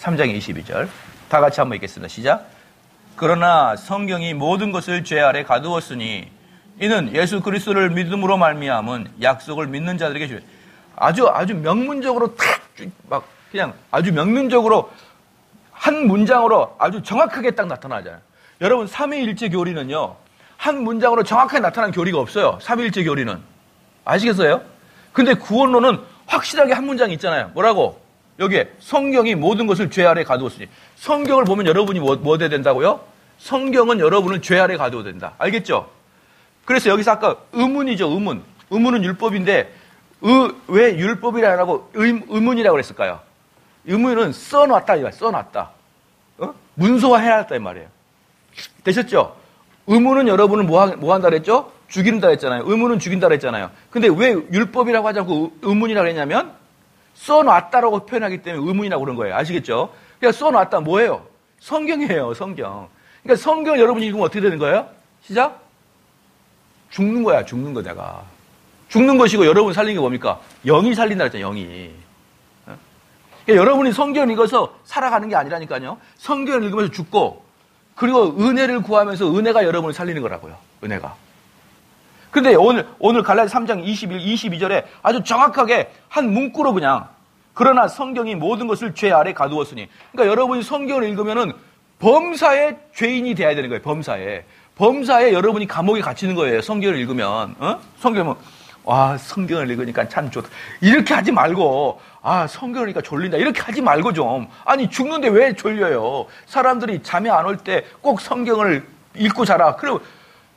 3장 22절. 다 같이 한번 읽겠습니다. 시작. 그러나 성경이 모든 것을 죄 아래 가두었으니 이는 예수 그리스도를 믿음으로 말미암은 약속을 믿는 자들에게 주려. 아주 명문적으로 막 그냥 아주 명문적으로 한 문장으로 아주 정확하게 딱 나타나잖아요. 여러분 삼위일체 교리는요. 한 문장으로 정확하게 나타나는 교리가 없어요. 삼위일체 교리는. 아시겠어요? 근데 구원론은 확실하게 한 문장이 있잖아요. 뭐라고? 여기에 성경이 모든 것을 죄 아래 가두었으니. 성경을 보면 여러분이 뭐 돼야 된다고요? 성경은 여러분을 죄 아래 가두어야 된다. 알겠죠? 그래서 여기서 아까 의문이죠. 의문. 의문은 율법인데 왜 율법이라 안 하고 의문이라고 그랬을까요? 의문은 써놨다 이거야. 써놨다. 문서화해야 했다 이 말이에요. 되셨죠? 의문은 여러분을 뭐 한다 그랬죠? 죽인다 했잖아요. 의문은 죽인다 그랬잖아요. 근데 왜 율법이라고 하지 않고 의문이라고 했냐면 써놨다라고 표현하기 때문에 의문이라고 그런 거예요. 아시겠죠? 그러니까 써놨다 뭐예요? 성경이에요. 성경. 그러니까 성경을 여러분이 읽으면 어떻게 되는 거예요? 시작? 죽는 거야. 죽는 거 내가. 죽는 것이고 여러분 살리는 게 뭡니까? 영이 살린다 그랬잖아요. 영이. 그러니까 여러분이 성경을 읽어서 살아가는 게 아니라니까요. 성경을 읽으면서 죽고 그리고 은혜를 구하면서 은혜가 여러분을 살리는 거라고요. 은혜가. 근데 오늘 갈라디아 3장 22절에 아주 정확하게 한 문구로 그냥 그러나 성경이 모든 것을 죄 아래 가두었으니. 그러니까 여러분이 성경을 읽으면은 범사의 죄인이 돼야 되는 거예요. 범사에 여러분이 감옥에 갇히는 거예요. 성경을 읽으면. 성경은 와, 성경을 읽으니까 참 좋다. 이렇게 하지 말고 성경을 읽으니까 졸린다. 이렇게 하지 말고 좀. 아니 죽는데 왜 졸려요? 사람들이 잠이 안 올 때 꼭 성경을 읽고 자라.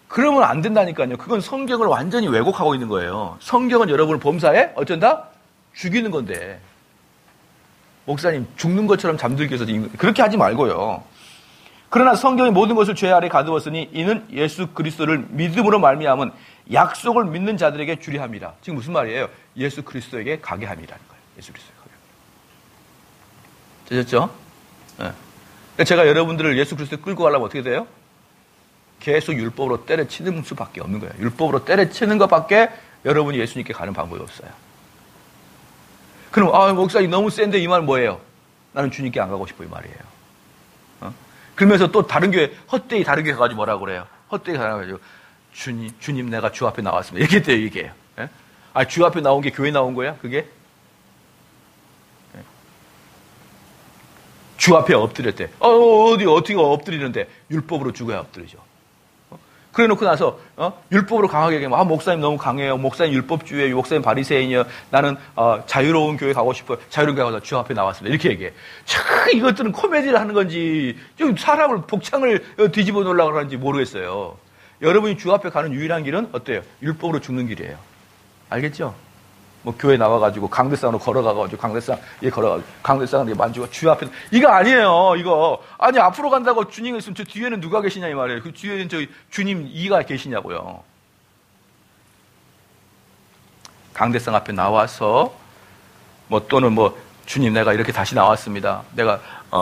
그러면 안 된다니까요. 그건 성경을 완전히 왜곡하고 있는 거예요. 성경은 여러분을 범사에 어쩐다? 죽이는 건데. 목사님 죽는 것처럼 잠들게 해서 그렇게 하지 말고요. 그러나 성경이 모든 것을 죄 아래 가두었으니 이는 예수 그리스도를 믿음으로 말미암은 약속을 믿는 자들에게 주려 함이라. 지금 무슨 말이에요? 예수 그리스도에게 가게 함이라는 거예요. 예수 그리스도에게 가게 함. 되셨죠? 네. 제가 여러분들을 예수 그리스도에 끌고 가려면 어떻게 돼요? 계속 율법으로 때려치는 수밖에 없는 거예요. 율법으로 때려치는 것밖에 여러분이 예수님께 가는 방법이 없어요. 그럼 목사님 너무 센데 이 말 뭐예요? 나는 주님께 안 가고 싶어 이 말이에요. 그러면서 또 다른 교회 헛되이 다른 교회 가가지고 뭐라고 그래요? 헛되이 가가지고 주님 내가 주 앞에 나왔습니다. 이렇게 돼요 이게. 주 앞에 나온 게 교회 나온 거야? 그게? 주 앞에 엎드렸대. 어떻게 엎드리는데 율법으로 죽어야 엎드리죠. 그래 놓고 나서 율법으로 강하게 얘기하면 목사님 너무 강해요. 목사님 율법주의예요. 목사님 바리새인이요. 나는 자유로운 교회 가고 싶어요. 자유로운 교회 가서 주 앞에 나왔습니다. 이렇게 얘기해. 참 이것들은 코미디를 하는 건지 좀 사람을 복창을 뒤집어 놓으려고 하는지 모르겠어요. 여러분이 주 앞에 가는 유일한 길은 어때요? 율법으로 죽는 길이에요. 알겠죠? 뭐 교회 나와가지고 강대상으로 걸어가가지고 강대상을 만지고 주 앞에 이거 아니에요. 이거 아니 앞으로 간다고 주님 있으면 저 뒤에는 누가 계시냐 이 말이에요. 그 뒤에는 저 주님 이가 계시냐고요. 강대상 앞에 나와서 또는 주님 내가 이렇게 다시 나왔습니다. 내가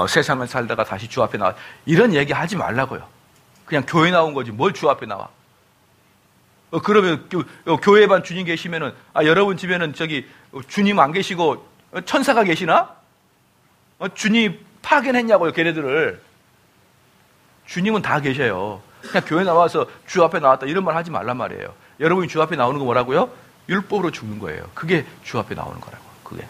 세상을 살다가 다시 주 앞에 나왔 이런 얘기 하지 말라고요. 그냥 교회 나온 거지 뭘 주 앞에 나와. 그러면 교회반 주님 계시면은 여러분 집에는 주님 안 계시고 천사가 계시나? 주님 파견했냐고요, 걔네들을. 주님은 다 계셔요. 그냥 교회 나와서 주 앞에 나왔다 이런 말 하지 말란 말이에요. 여러분이 주 앞에 나오는 거 뭐라고요? 율법으로 죽는 거예요. 그게 주 앞에 나오는 거라고. 그게.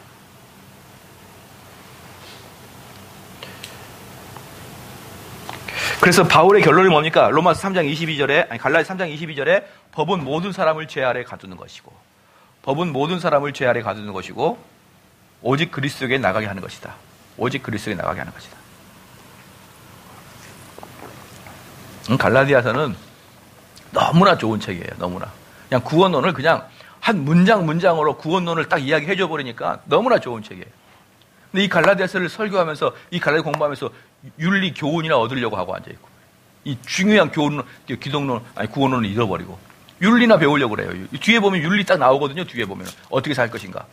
그래서 바울의 결론이 뭡니까? 로마서 3장 22절에 갈라디아 3장 22절에 법은 모든 사람을 죄 아래 가두는 것이고 법은 모든 사람을 죄 아래 가두는 것이고 오직 그리스도에게 나가게 하는 것이다. 오직 그리스도에게 나가게 하는 것이다. 갈라디아서는 너무나 좋은 책이에요. 너무나. 그냥 구원론을 그냥 한 문장으로 구원론을 딱 이야기해 줘 버리니까 너무나 좋은 책이에요. 근데 이 갈라디아서를 설교하면서 이 갈라디아 공부하면서 윤리 교훈이나 얻으려고 하고 앉아 있고 이 중요한 교훈, 기독론, 구원론을 잃어버리고 윤리나 배우려고 그래요. 뒤에 보면 윤리 딱 나오거든요. 뒤에 보면 어떻게 살 것인가.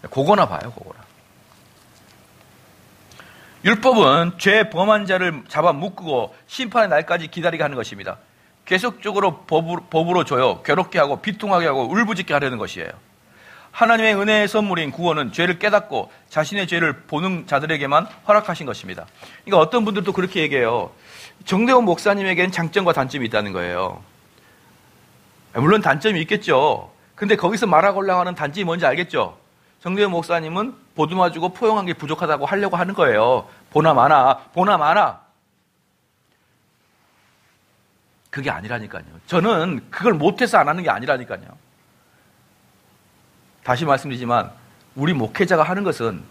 그거나 봐요. 그거나. 율법은 죄 범한 자를 잡아 묶고 심판의 날까지 기다리게 하는 것입니다. 계속적으로 법으로 줘요. 괴롭게 하고 비통하게 하고 울부짖게 하려는 것이에요. 하나님의 은혜의 선물인 구원은 죄를 깨닫고 자신의 죄를 보는 자들에게만 허락하신 것입니다. 그러니까 어떤 분들도 그렇게 얘기해요. 정대원 목사님에게는 장점과 단점이 있다는 거예요. 물론 단점이 있겠죠. 근데 거기서 말하고 하는 단점이 뭔지 알겠죠? 정대원 목사님은 보듬어주고 포용한 게 부족하다고 하려고 하는 거예요. 보나 마나. 그게 아니라니까요. 저는 그걸 못해서 안 하는 게 아니라니까요. 다시 말씀드리지만 우리 목회자가 하는 것은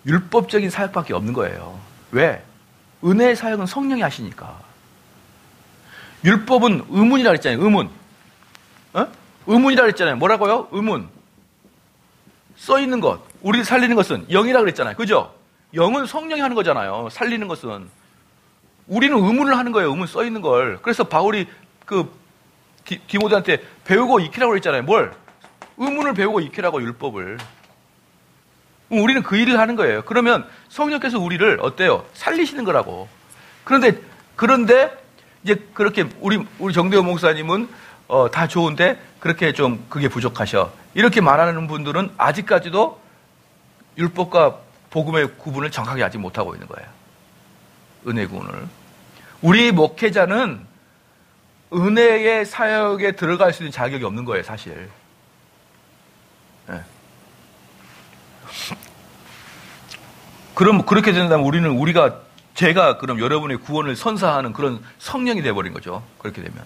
율법적인 사역밖에 없는 거예요. 왜? 은혜의 사역은 성령이 하시니까. 율법은 의문이라 그랬잖아요. 의문. 의문이라 그랬잖아요. 뭐라고요? 의문. 써 있는 것. 우리 살리는 것은 영이라 그랬잖아요. 그죠? 영은 성령이 하는 거잖아요. 살리는 것은. 우리는 의문을 하는 거예요. 의문 써 있는 걸. 그래서 바울이 디모데한테 배우고 익히라고 그랬잖아요. 뭘? 의문을 배우고 익히라고 율법을. 우리는 그 일을 하는 거예요. 그러면 성령께서 우리를 어때요? 살리시는 거라고. 그런데 이제 그렇게 우리 정대호 목사님은 다 좋은데 그렇게 좀 그게 부족하셔. 이렇게 말하는 분들은 아직까지도 율법과 복음의 구분을 정확하게 아직 못하고 있는 거예요. 은혜 구분을. 우리 목회자는 은혜의 사역에 들어갈 수 있는 자격이 없는 거예요, 사실. 네. 그럼 그렇게 된다면 제가 그럼 여러분의 구원을 선사하는 그런 성령이 되어버린 거죠. 그렇게 되면.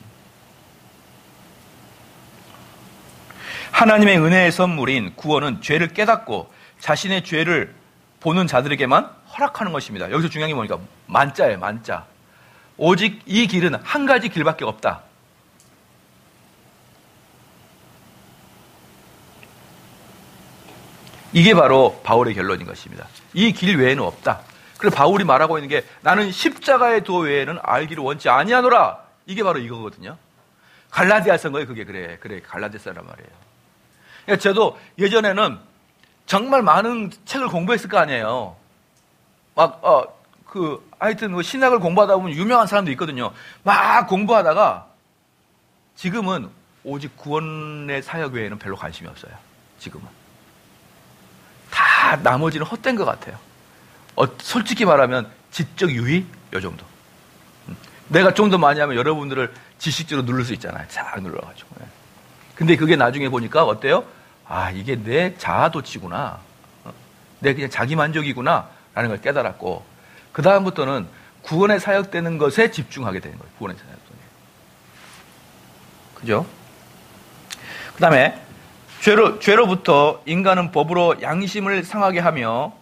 하나님의 은혜의 선물인 구원은 죄를 깨닫고 자신의 죄를 보는 자들에게만 허락하는 것입니다. 여기서 중요한 게 뭐니까? 만자예요, 만자. 오직 이 길은 한 가지 길밖에 없다. 이게 바로 바울의 결론인 것입니다. 이 길 외에는 없다. 그래서 바울이 말하고 있는 게 나는 십자가의 도 외에는 알기를 원치 아니하노라. 이게 바로 이거거든요. 갈라디아서인 거예요. 그게 그래 갈라디아서란 말이에요. 그러니까 저도 예전에는 정말 많은 책을 공부했을 거 아니에요. 하여튼 신학을 공부하다 보면 유명한 사람도 있거든요. 막 공부하다가 지금은 오직 구원의 사역 외에는 별로 관심이 없어요. 지금은. 다 나머지는 헛된 것 같아요. 솔직히 말하면 지적 유희? 요 정도. 내가 좀 더 많이 하면 여러분들을 지식적으로 누를 수 있잖아요. 쫙 눌러가지고. 근데 그게 나중에 보니까 어때요? 이게 내 자아도취구나. 내 그냥 자기만족이구나. 라는 걸 깨달았고, 그 다음부터는 구원에 사역되는 것에 집중하게 되는 거예요. 구원에 사역되는. 그죠? 그 다음에, 죄로부터 인간은 법으로 양심을 상하게 하여,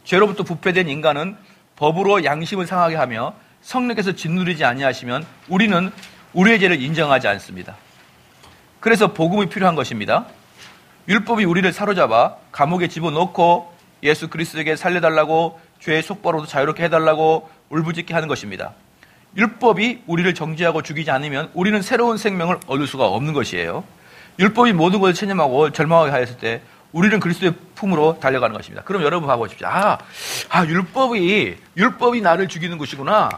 죄로부터 부패된 인간은 법으로 양심을 상하게 하며 성령께서 짓누르지 아니하시면 우리는 우리의 죄를 인정하지 않습니다. 그래서 복음이 필요한 것입니다. 율법이 우리를 사로잡아 감옥에 집어넣고 예수 그리스도에게 살려달라고 죄의 속박으로도 자유롭게 해달라고 울부짖게 하는 것입니다. 율법이 우리를 정죄하고 죽이지 않으면 우리는 새로운 생명을 얻을 수가 없는 것이에요. 율법이 모든 것을 체념하고 절망하게 하였을 때 우리는 그리스도의 품으로 달려가는 것입니다. 그럼 여러분 봐보십시오. 율법이 나를 죽이는 것이구나.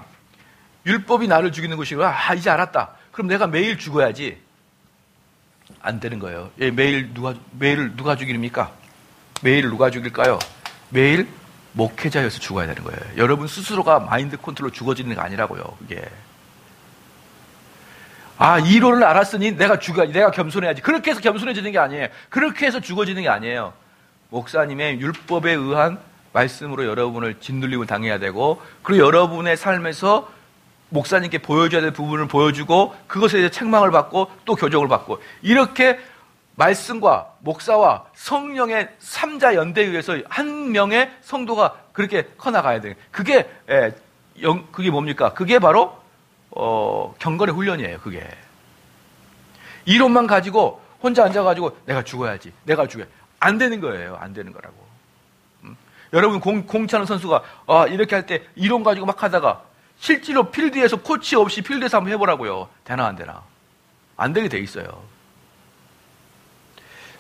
율법이 나를 죽이는 것이구나. 이제 알았다. 그럼 내가 매일 죽어야지. 안 되는 거예요. 매일 누가 죽입니까? 매일 누가 죽일까요? 매일 목회자여서 죽어야 되는 거예요. 여러분 스스로가 마인드 컨트롤 죽어지는 게 아니라고요. 그게. 이론을 알았으니 내가 죽어야지. 내가 겸손해야지. 그렇게 해서 겸손해지는 게 아니에요. 그렇게 해서 죽어지는 게 아니에요. 목사님의 율법에 의한 말씀으로 여러분을 짓눌림을 당해야 되고, 그리고 여러분의 삶에서 목사님께 보여줘야 될 부분을 보여주고, 그것에 대해 책망을 받고 또 교정을 받고, 이렇게 말씀과 목사와 성령의 삼자 연대에 의해서 한 명의 성도가 그렇게 커나가야 돼요. 그게 뭡니까? 그게 바로 경건의 훈련이에요. 그게 이론만 가지고 혼자 앉아가지고 내가 죽어야지, 내가 죽어야 안 되는 거예요. 안 되는 거라고. 여러분 공차는 선수가 이렇게 할 때 이론 가지고 막 하다가 실제로 필드에서 코치 없이 필드에서 한번 해보라고요. 되나 안 되나? 안 되게 돼 있어요.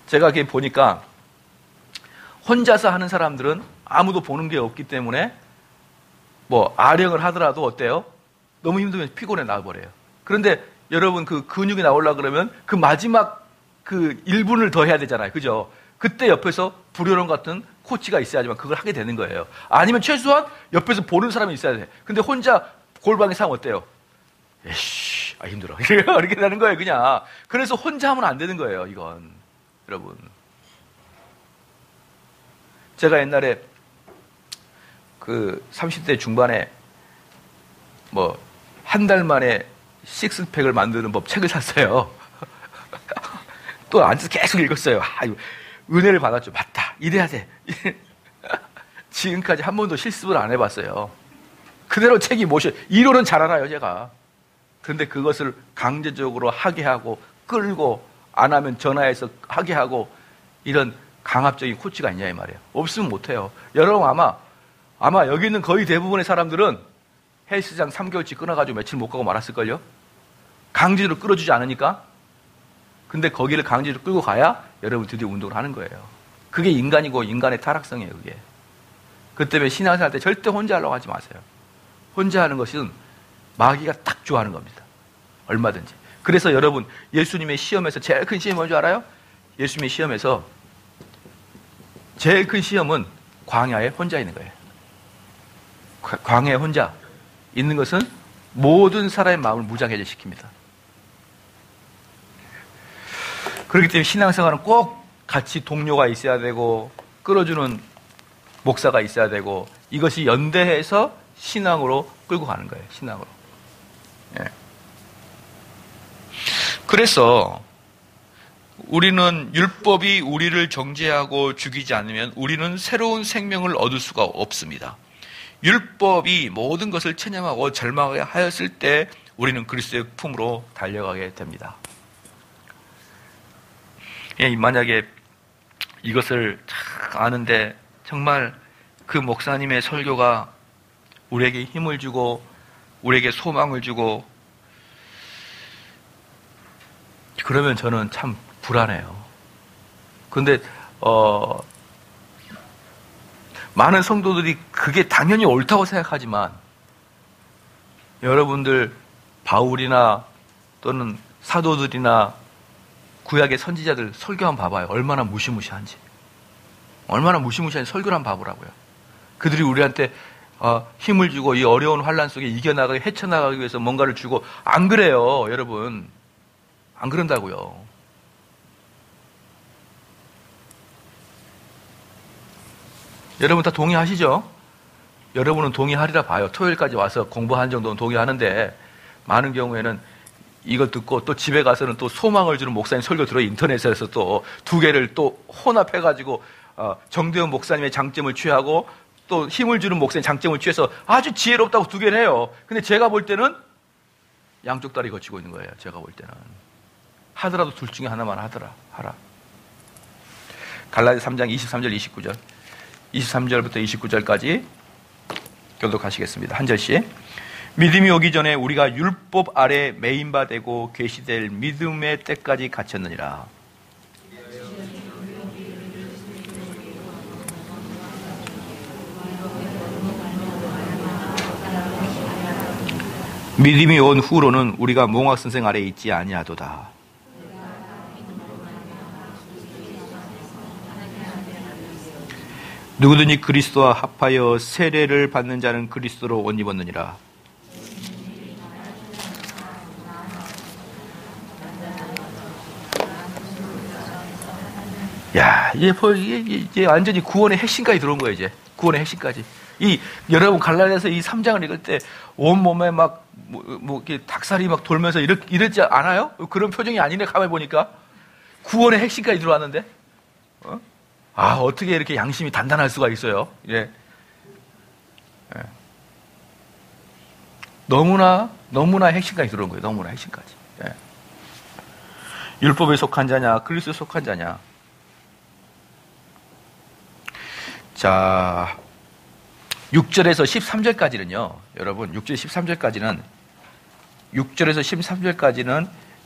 제가 이렇게 보니까 혼자서 하는 사람들은 아무도 보는 게 없기 때문에 뭐 아령을 하더라도 어때요? 너무 힘들면 피곤해 나와버려요. 그런데 여러분 그 근육이 나오려고 그러면 그 마지막 그 1분을 더 해야 되잖아요. 그죠? 그때 옆에서 불효령 같은 코치가 있어야지만 그걸 하게 되는 거예요. 아니면 최소한 옆에서 보는 사람이 있어야 돼. 근데 혼자 골방에 사면 어때요? 에이씨, 힘들어. 이렇게 되는 거예요, 그냥. 그래서 혼자 하면 안 되는 거예요, 이건. 여러분. 제가 옛날에 그 30대 중반에 한 달 만에 식스팩을 만드는 법 책을 샀어요. 또 앉아서 계속 읽었어요. 은혜를 받았죠. 맞다. 이래야 돼. 지금까지 한 번도 실습을 안 해봤어요. 그대로 책이 이론은 잘 알아요, 제가. 그런데 그것을 강제적으로 하게 하고, 끌고, 안 하면 전화해서 하게 하고, 이런 강압적인 코치가 있냐, 이 말이에요. 없으면 못해요. 여러분, 아마 여기 있는 거의 대부분의 사람들은 헬스장 3개월치 끊어가지고 며칠 못 가고 말았을걸요? 강제로 끌어주지 않으니까? 근데 거기를 강제로 끌고 가야 여러분 드디어 운동을 하는 거예요. 그게 인간이고 인간의 타락성이에요, 그게. 그 때문에 신앙생활 할 때 절대 혼자 하려고 하지 마세요. 혼자 하는 것은 마귀가 딱 좋아하는 겁니다. 얼마든지. 그래서 여러분, 예수님의 시험에서 제일 큰 시험이 뭔지 알아요? 예수님의 시험에서 제일 큰 시험은 광야에 혼자 있는 거예요. 광야에 혼자 있는 것은 모든 사람의 마음을 무장해제 시킵니다. 그렇기 때문에 신앙생활은 꼭 같이 동료가 있어야 되고, 끌어주는 목사가 있어야 되고, 이것이 연대해서 신앙으로 끌고 가는 거예요. 신앙으로. 예. 그래서 우리는 율법이 우리를 정죄하고 죽이지 않으면 우리는 새로운 생명을 얻을 수가 없습니다. 율법이 모든 것을 체념하고 절망하게 하였을 때 우리는 그리스도의 품으로 달려가게 됩니다. 만약에 이것을 잘 아는데 정말 그 목사님의 설교가 우리에게 힘을 주고 우리에게 소망을 주고, 그러면 저는 참 불안해요. 그런데 많은 성도들이 그게 당연히 옳다고 생각하지만, 여러분들 바울이나 또는 사도들이나 구약의 선지자들 설교 한번 봐봐요. 얼마나 무시무시한지. 얼마나 무시무시한 설교를 한번 봐보라고요. 그들이 우리한테 힘을 주고 이 어려운 환난 속에 이겨나가기, 헤쳐나가기 위해서 뭔가를 주고, 안 그래요, 여러분. 안 그런다고요. 여러분 다 동의하시죠? 여러분은 동의하리라 봐요. 토요일까지 와서 공부한 정도는 동의하는데, 많은 경우에는 이거 듣고 또 집에 가서는 또 소망을 주는 목사님 설교 들어 인터넷에서 또 두 개를 또 혼합해가지고 정대원 목사님의 장점을 취하고 또 힘을 주는 목사님 장점을 취해서 아주 지혜롭다고 두 개를 해요. 근데 제가 볼 때는 양쪽 다리 거치고 있는 거예요. 제가 볼 때는. 하더라도 둘 중에 하나만 하라. 갈라디아 3장 23절 29절 23절부터 29절까지 교독하시겠습니다. 한 절씩. 믿음이 오기 전에 우리가 율법 아래 매인바 되고 계시될 믿음의 때까지 갇혔느니라. 믿음이 온 후로는 우리가 몽학 선생 아래에 있지 아니하도다. 누구든지 그리스도와 합하여 세례를 받는 자는 그리스도로 옷 입었느니라. 야, 이제 완전히 구원의 핵심까지 들어온 거예요, 이제. 구원의 핵심까지. 여러분, 갈라디아서 이 3장을 읽을 때, 온몸에 막, 이렇게 닭살이 막 돌면서 이랬지 않아요? 그런 표정이 아니네, 가만히 보니까. 구원의 핵심까지 들어왔는데? 어떻게 이렇게 양심이 단단할 수가 있어요? 예. 예. 너무나 핵심까지 들어온 거예요, 너무나 핵심까지. 예. 율법에 속한 자냐, 그리스도에 속한 자냐. 자, 6절에서 13절까지는요, 여러분, 6절 13절까지는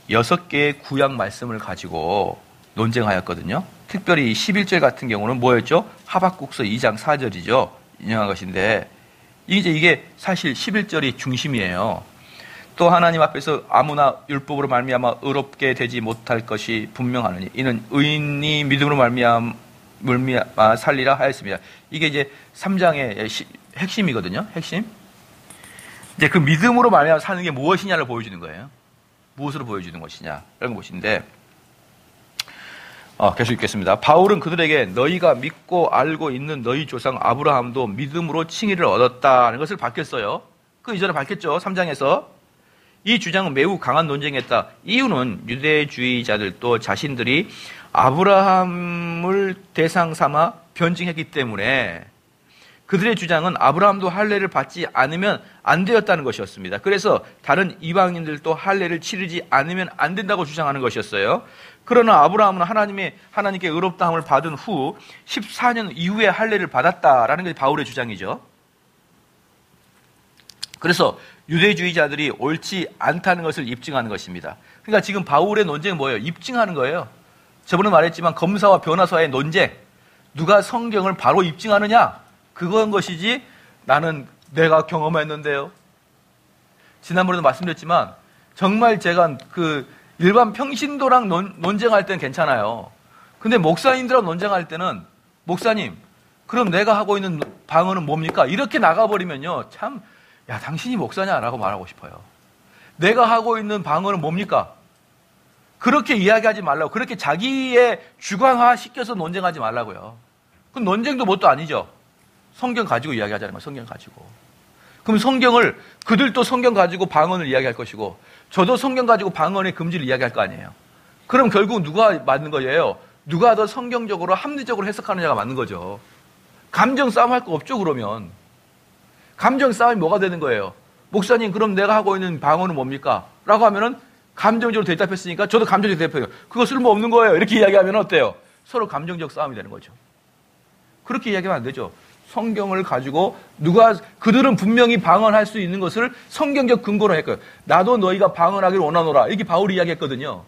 6개의 구약 말씀을 가지고 논쟁하였거든요. 특별히 11절 같은 경우는 뭐였죠? 하박국서 2장 4절이죠. 인용한 것인데, 이게 사실 11절이 중심이에요. 또 하나님 앞에서 아무나 율법으로 말미암아 의롭게 되지 못할 것이 분명하느니 이는 의인이 믿음으로 말미암아 살리라 하였습니다. 이게 이제 3장의 핵심이거든요. 핵심. 이제 그 믿음으로 말미암아 사는 게 무엇이냐를 보여주는 거예요. 무엇으로 보여주는 것이냐 이런 것인데, 계속 읽겠습니다. 바울은 그들에게 너희가 믿고 알고 있는 너희 조상 아브라함도 믿음으로 칭의를 얻었다는 것을 밝혔어요. 그 이전에 밝혔죠. 3장에서. 이 주장은 매우 강한 논쟁이었다. 이유는 유대주의자들도 자신들이 아브라함을 대상 삼아 변증했기 때문에 그들의 주장은 아브라함도 할례를 받지 않으면 안 되었다는 것이었습니다. 그래서 다른 이방인들도 할례를 치르지 않으면 안 된다고 주장하는 것이었어요. 그러나 아브라함은 하나님께 의롭다함을 받은 후 14년 이후에 할례를 받았다라는 것이 바울의 주장이죠. 그래서 유대주의자들이 옳지 않다는 것을 입증하는 것입니다. 그러니까 지금 바울의 논쟁은 뭐예요? 입증하는 거예요. 저번에 말했지만 검사와 변호사의 논쟁, 누가 성경을 바로 입증하느냐? 그건 것이지 나는 내가 경험했는데요. 지난번에도 말씀드렸지만 정말 제가 그 일반 평신도랑 논쟁할 때는 괜찮아요. 근데 목사님들하고 논쟁할 때는 목사님, 그럼 내가 하고 있는 방언은 뭡니까? 이렇게 나가버리면요. 참, 야, 당신이 목사냐라고 말하고 싶어요. 내가 하고 있는 방언은 뭡니까? 그렇게 이야기하지 말라고. 그렇게 자기의 주관화 시켜서 논쟁하지 말라고요. 그럼 논쟁도 뭣도 아니죠. 성경 가지고 이야기하자는 거예요. 성경 가지고. 그럼 그들도 성경 가지고 방언을 이야기할 것이고 저도 성경 가지고 방언의 금지를 이야기할 거 아니에요. 그럼 결국 누가 맞는 거예요? 누가 더 성경적으로 합리적으로 해석하느냐가 맞는 거죠. 감정 싸움 할 거 없죠, 그러면. 감정 싸움이 뭐가 되는 거예요? 목사님, 그럼 내가 하고 있는 방언은 뭡니까? 라고 하면은 감정적으로 대답했으니까 저도 감정적으로 대답해요. 그거 쓸모없는 거예요. 이렇게 이야기하면 어때요? 서로 감정적 싸움이 되는 거죠. 그렇게 이야기하면 안 되죠. 성경을 가지고 그들은 분명히 방언할 수 있는 것을 성경적 근거로 했고요. 나도 너희가 방언하기를 원하노라. 이렇게 바울이 이야기했거든요.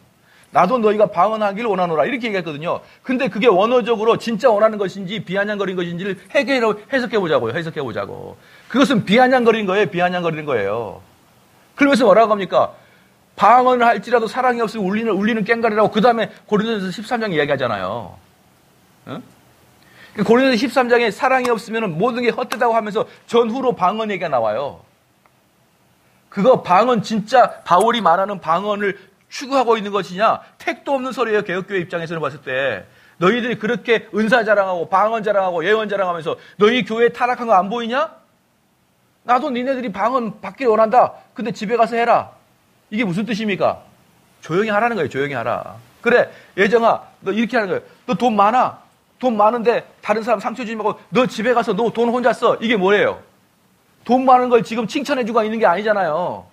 나도 너희가 방언하기를 원하노라. 이렇게 얘기했거든요. 근데 그게 원어적으로 진짜 원하는 것인지 비아냥거린 것인지를 해석해보자고요. 해석해보자고. 그것은 비아냥거린 거예요. 비아냥거리는 거예요. 그러면서 뭐라고 합니까? 방언을 할지라도 사랑이 없으면 울리는 꽹과리라고 그 다음에 고린도전서 13장 이야기하잖아요. 응? 고린도전서 13장에 사랑이 없으면 모든 게 헛되다고 하면서 전후로 방언 얘기가 나와요. 그거 방언 진짜 바울이 말하는 방언을 추구하고 있는 것이냐? 택도 없는 소리예요. 개혁교회 입장에서는 봤을 때. 너희들이 그렇게 은사 자랑하고 방언 자랑하고 예언 자랑하면서 너희 교회 타락한 거 안 보이냐? 나도 니네들이 방언 받기를 원한다. 근데 집에 가서 해라. 이게 무슨 뜻입니까? 조용히 하라는 거예요. 조용히 하라. 그래, 예정아, 너 이렇게 하는 거예요. 너 돈 많아. 돈 많은데 다른 사람 상처 주지 말고 너 집에 가서 너 돈 혼자 써. 이게 뭐예요? 돈 많은 걸 지금 칭찬해주고 있는 게 아니잖아요.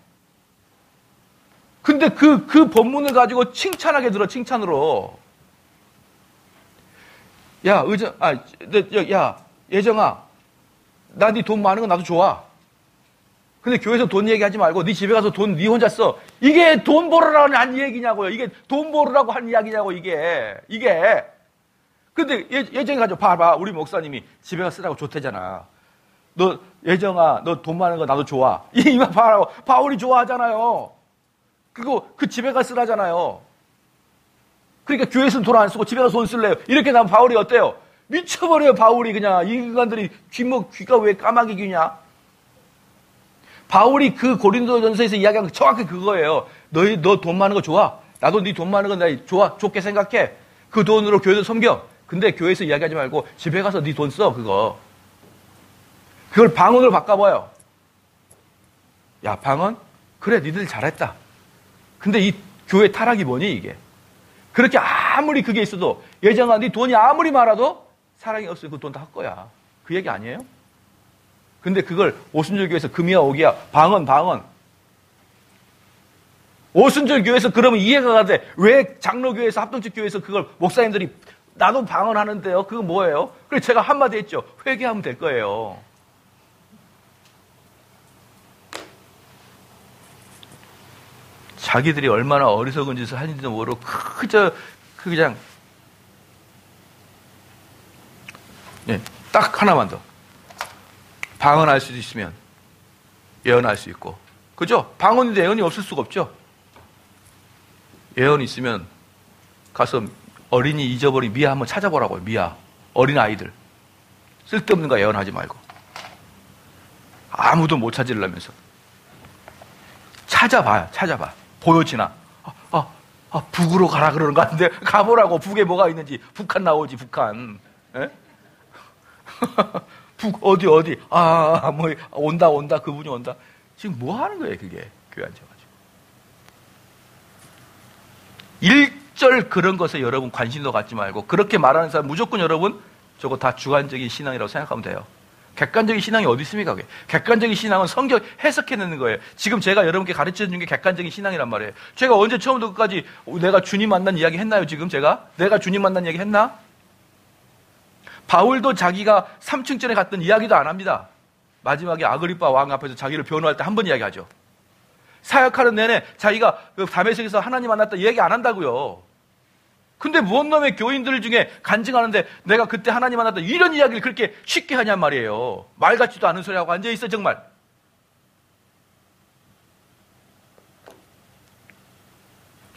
근데 그 본문을 가지고 칭찬하게 들어, 칭찬으로. 야, 예정아, 나 네 돈 많은 건 나도 좋아. 근데 교회에서 돈 얘기하지 말고 네 집에 가서 돈 네 혼자 써. 이게 돈 벌으라고 한 얘기냐고요. 이게 돈 벌으라고 한 이야기냐고, 이게. 근데 예정이 가지고 봐봐. 우리 목사님이 집에 가서 쓰라고 좋대잖아. 너 예정아, 너 돈 많은 거 나도 좋아. 이만 봐라고. 바울이 좋아하잖아요. 그리고 그 집에 가 쓰라잖아요. 그러니까 교회에서는 돈 안 쓰고 집에 가서 돈 쓸래요. 이렇게 나면 바울이 어때요? 미쳐버려요, 바울이 그냥. 이 인간들이 귀가 왜 까마귀 귀냐? 바울이 그 고린도전서에서 이야기한 거 정확히 그거예요. 너 돈 많은 거 좋아. 나도 네 돈 많은 거 나 좋아. 좋게 생각해. 그 돈으로 교회도 섬겨. 근데 교회에서 이야기하지 말고 집에 가서 네 돈 써, 그거. 그걸 방언으로 바꿔봐요. 야, 방언? 그래, 니들 잘했다. 근데 이 교회 타락이 뭐니, 이게? 그렇게 아무리 그게 있어도, 예정아, 네 돈이 아무리 많아도 사랑이 없으면 그 돈 다 할 거야. 그 얘기 아니에요? 근데 그걸 오순절 교회에서 금이야, 오기야, 방언. 오순절 교회에서 그러면 이해가 가는데, 왜 장로교회에서, 합동적 교회에서 그걸 목사님들이, 나도 방언하는데요? 그거 뭐예요? 그래서 제가 한마디 했죠. 회개하면 될 거예요. 자기들이 얼마나 어리석은 짓을 하는지도 모르고 그냥 딱 하나만 더. 방언할 수도 있으면 예언할 수 있고, 그죠? 방언인데 예언이 없을 수가 없죠. 예언이 있으면 가서 어린이 잊어버린 미아 한번 찾아보라고요. 미아 어린 아이들 쓸데없는 거 예언하지 말고, 아무도 못 찾으려면서 찾아봐. 보여지나? 북으로 가라 그러는 거 같은데 가보라고. 북에 뭐가 있는지. 북한 나오지, 북한. 예? 북 어디? 뭐 온다. 그분이 온다. 지금 뭐 하는 거예요, 그게? 교회 앉아가지고. 일절 그런 것에 여러분 관심도 갖지 말고, 그렇게 말하는 사람 무조건 여러분 저거 다 주관적인 신앙이라고 생각하면 돼요. 객관적인 신앙이 어디 있습니까? 그게? 객관적인 신앙은 성경 해석해내는 거예요. 지금 제가 여러분께 가르쳐준 게 객관적인 신앙이란 말이에요. 제가 언제 처음부터 끝까지 내가 주님 만난 이야기 했나요? 지금 내가 주님 만난 이야기 했나? 바울도 자기가 3층전에 갔던 이야기도 안 합니다. 마지막에 아그리빠 왕 앞에서 자기를 변호할 때 한 번 이야기하죠. 사역하는 내내 자기가 다메섹에서 하나님 만났다 이야기 안 한다고요. 근데 무슨 놈의 교인들 중에 간증하는데 내가 그때 하나님 만났다 이런 이야기를 그렇게 쉽게 하냔 말이에요. 말 같지도 않은 소리하고 앉아있어, 정말.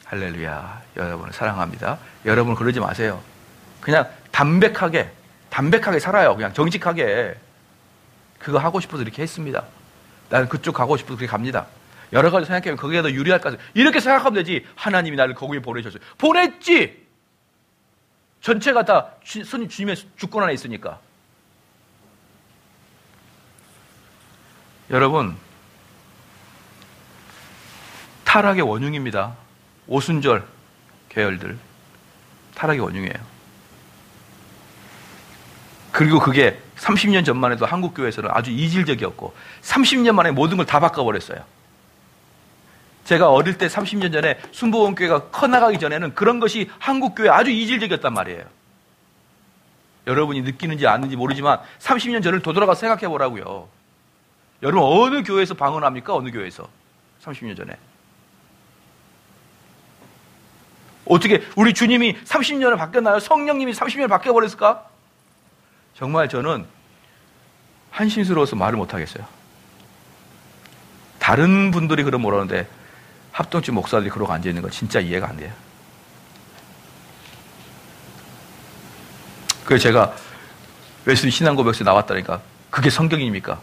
할렐루야. 여러분을 사랑합니다. 여러분 그러지 마세요. 그냥 담백하게 살아요. 그냥 정직하게. 그거 하고 싶어서 이렇게 했습니다. 나는 그쪽 가고 싶어서 그렇게 갑니다. 여러 가지 생각하면 거기에 더 유리할 것 같아요. 이렇게 생각하면 되지. 하나님이 나를 거기에 보내셨어요. 보냈지! 전체가 다 주님의 주권 안에 있으니까. 여러분, 타락의 원흉입니다. 오순절 계열들. 타락의 원흉이에요. 그리고 그게 30년 전만 해도 한국 교회에서는 아주 이질적이었고 30년 만에 모든 걸 다 바꿔버렸어요. 제가 어릴 때 30년 전에 순복음교회가 커나가기 전에는 그런 것이 한국 교회에 아주 이질적이었단 말이에요. 여러분이 느끼는지 아는지 모르지만 30년 전을 되돌아가서 생각해 보라고요. 여러분 어느 교회에서 방언합니까? 어느 교회에서? 30년 전에. 어떻게 우리 주님이 30년을 바뀌었나요? 성령님이 30년을 바뀌어버렸을까? 정말 저는 한심스러워서 말을 못하겠어요. 다른 분들이 그럼 모르는데 합동체 목사들이 그러고 앉아있는 거 진짜 이해가 안 돼요. 그래서 제가 웨슬리 신앙고백에서 나왔다니까 그게 성경입니까?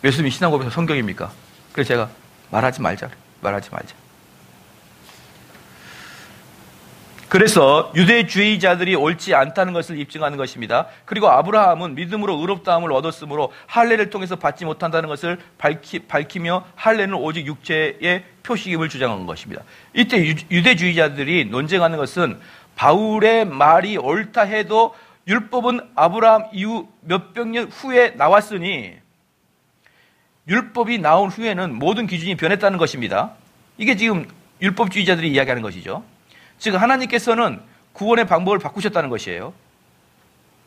웨슬리 신앙고백에서 성경입니까? 그래서 제가 말하지 말자. 그래서 유대주의자들이 옳지 않다는 것을 입증하는 것입니다. 그리고 아브라함은 믿음으로 의롭다함을 얻었으므로 할례를 통해서 받지 못한다는 것을 밝히며 할례는 오직 육체의 표식임을 주장한 것입니다. 이때 유대주의자들이 논쟁하는 것은 바울의 말이 옳다 해도 율법은 아브라함 이후 몇백 년 후에 나왔으니 율법이 나온 후에는 모든 기준이 변했다는 것입니다. 이게 지금 율법주의자들이 이야기하는 것이죠. 즉 하나님께서는 구원의 방법을 바꾸셨다는 것이에요.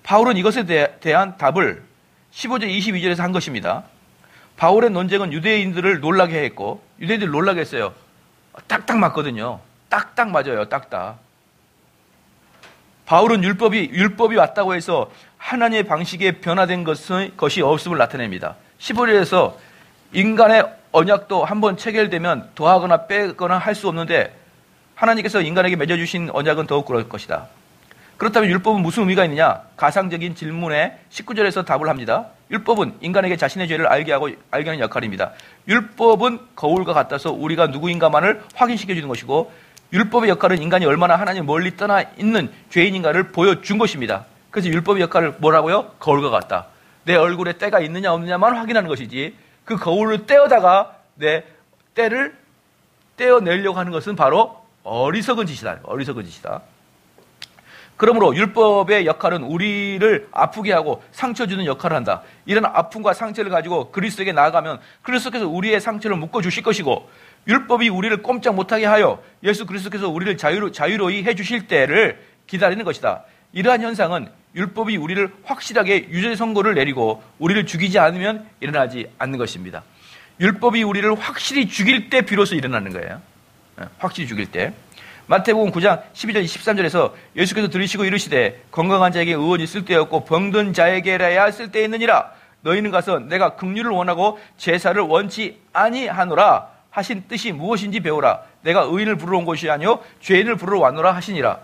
바울은 이것에 대한 답을 15절 22절에서 한 것입니다. 바울의 논쟁은 유대인들을 놀라게 했고 유대인들을 놀라게 했어요. 딱딱 맞거든요. 딱딱 맞아요. 딱딱. 바울은 율법이 왔다고 해서 하나님의 방식에 변화된 것이 없음을 나타냅니다. 15절에서 인간의 언약도 한번 체결되면 더하거나 빼거나 할 수 없는데 하나님께서 인간에게 맺어주신 언약은 더욱 그럴 것이다. 그렇다면 율법은 무슨 의미가 있느냐? 가상적인 질문에 19절에서 답을 합니다. 율법은 인간에게 자신의 죄를 알게 하는 역할입니다. 율법은 거울과 같아서 우리가 누구인가만을 확인시켜주는 것이고 율법의 역할은 인간이 얼마나 하나님 멀리 떠나 있는 죄인인가를 보여준 것입니다. 그래서 율법의 역할을 뭐라고요? 거울과 같다. 내 얼굴에 때가 있느냐 없느냐만 확인하는 것이지 그 거울을 떼어다가 내 때를 떼어내려고 하는 것은 바로 어리석은 짓이다. 어리석은 짓이다. 그러므로 율법의 역할은 우리를 아프게 하고 상처 주는 역할을 한다. 이런 아픔과 상처를 가지고 그리스도에게 나아가면 그리스도께서 우리의 상처를 묶어주실 것이고 율법이 우리를 꼼짝 못하게 하여 예수 그리스도께서 우리를 자유로이 해주실 때를 기다리는 것이다. 이러한 현상은 율법이 우리를 확실하게 유죄 선고를 내리고 우리를 죽이지 않으면 일어나지 않는 것입니다. 율법이 우리를 확실히 죽일 때 비로소 일어나는 거예요. 확실히 죽일 때. 마태복음 9장 12절 23절에서 예수께서 들으시고 이르시되 건강한 자에게 의원이 쓸데없고 병든 자에게라야 쓸데있느니라. 너희는 가서 내가 긍휼을 원하고 제사를 원치 아니하노라 하신 뜻이 무엇인지 배우라. 내가 의인을 부르러 온 것이 아니요 죄인을 부르러 왔노라 하시니라.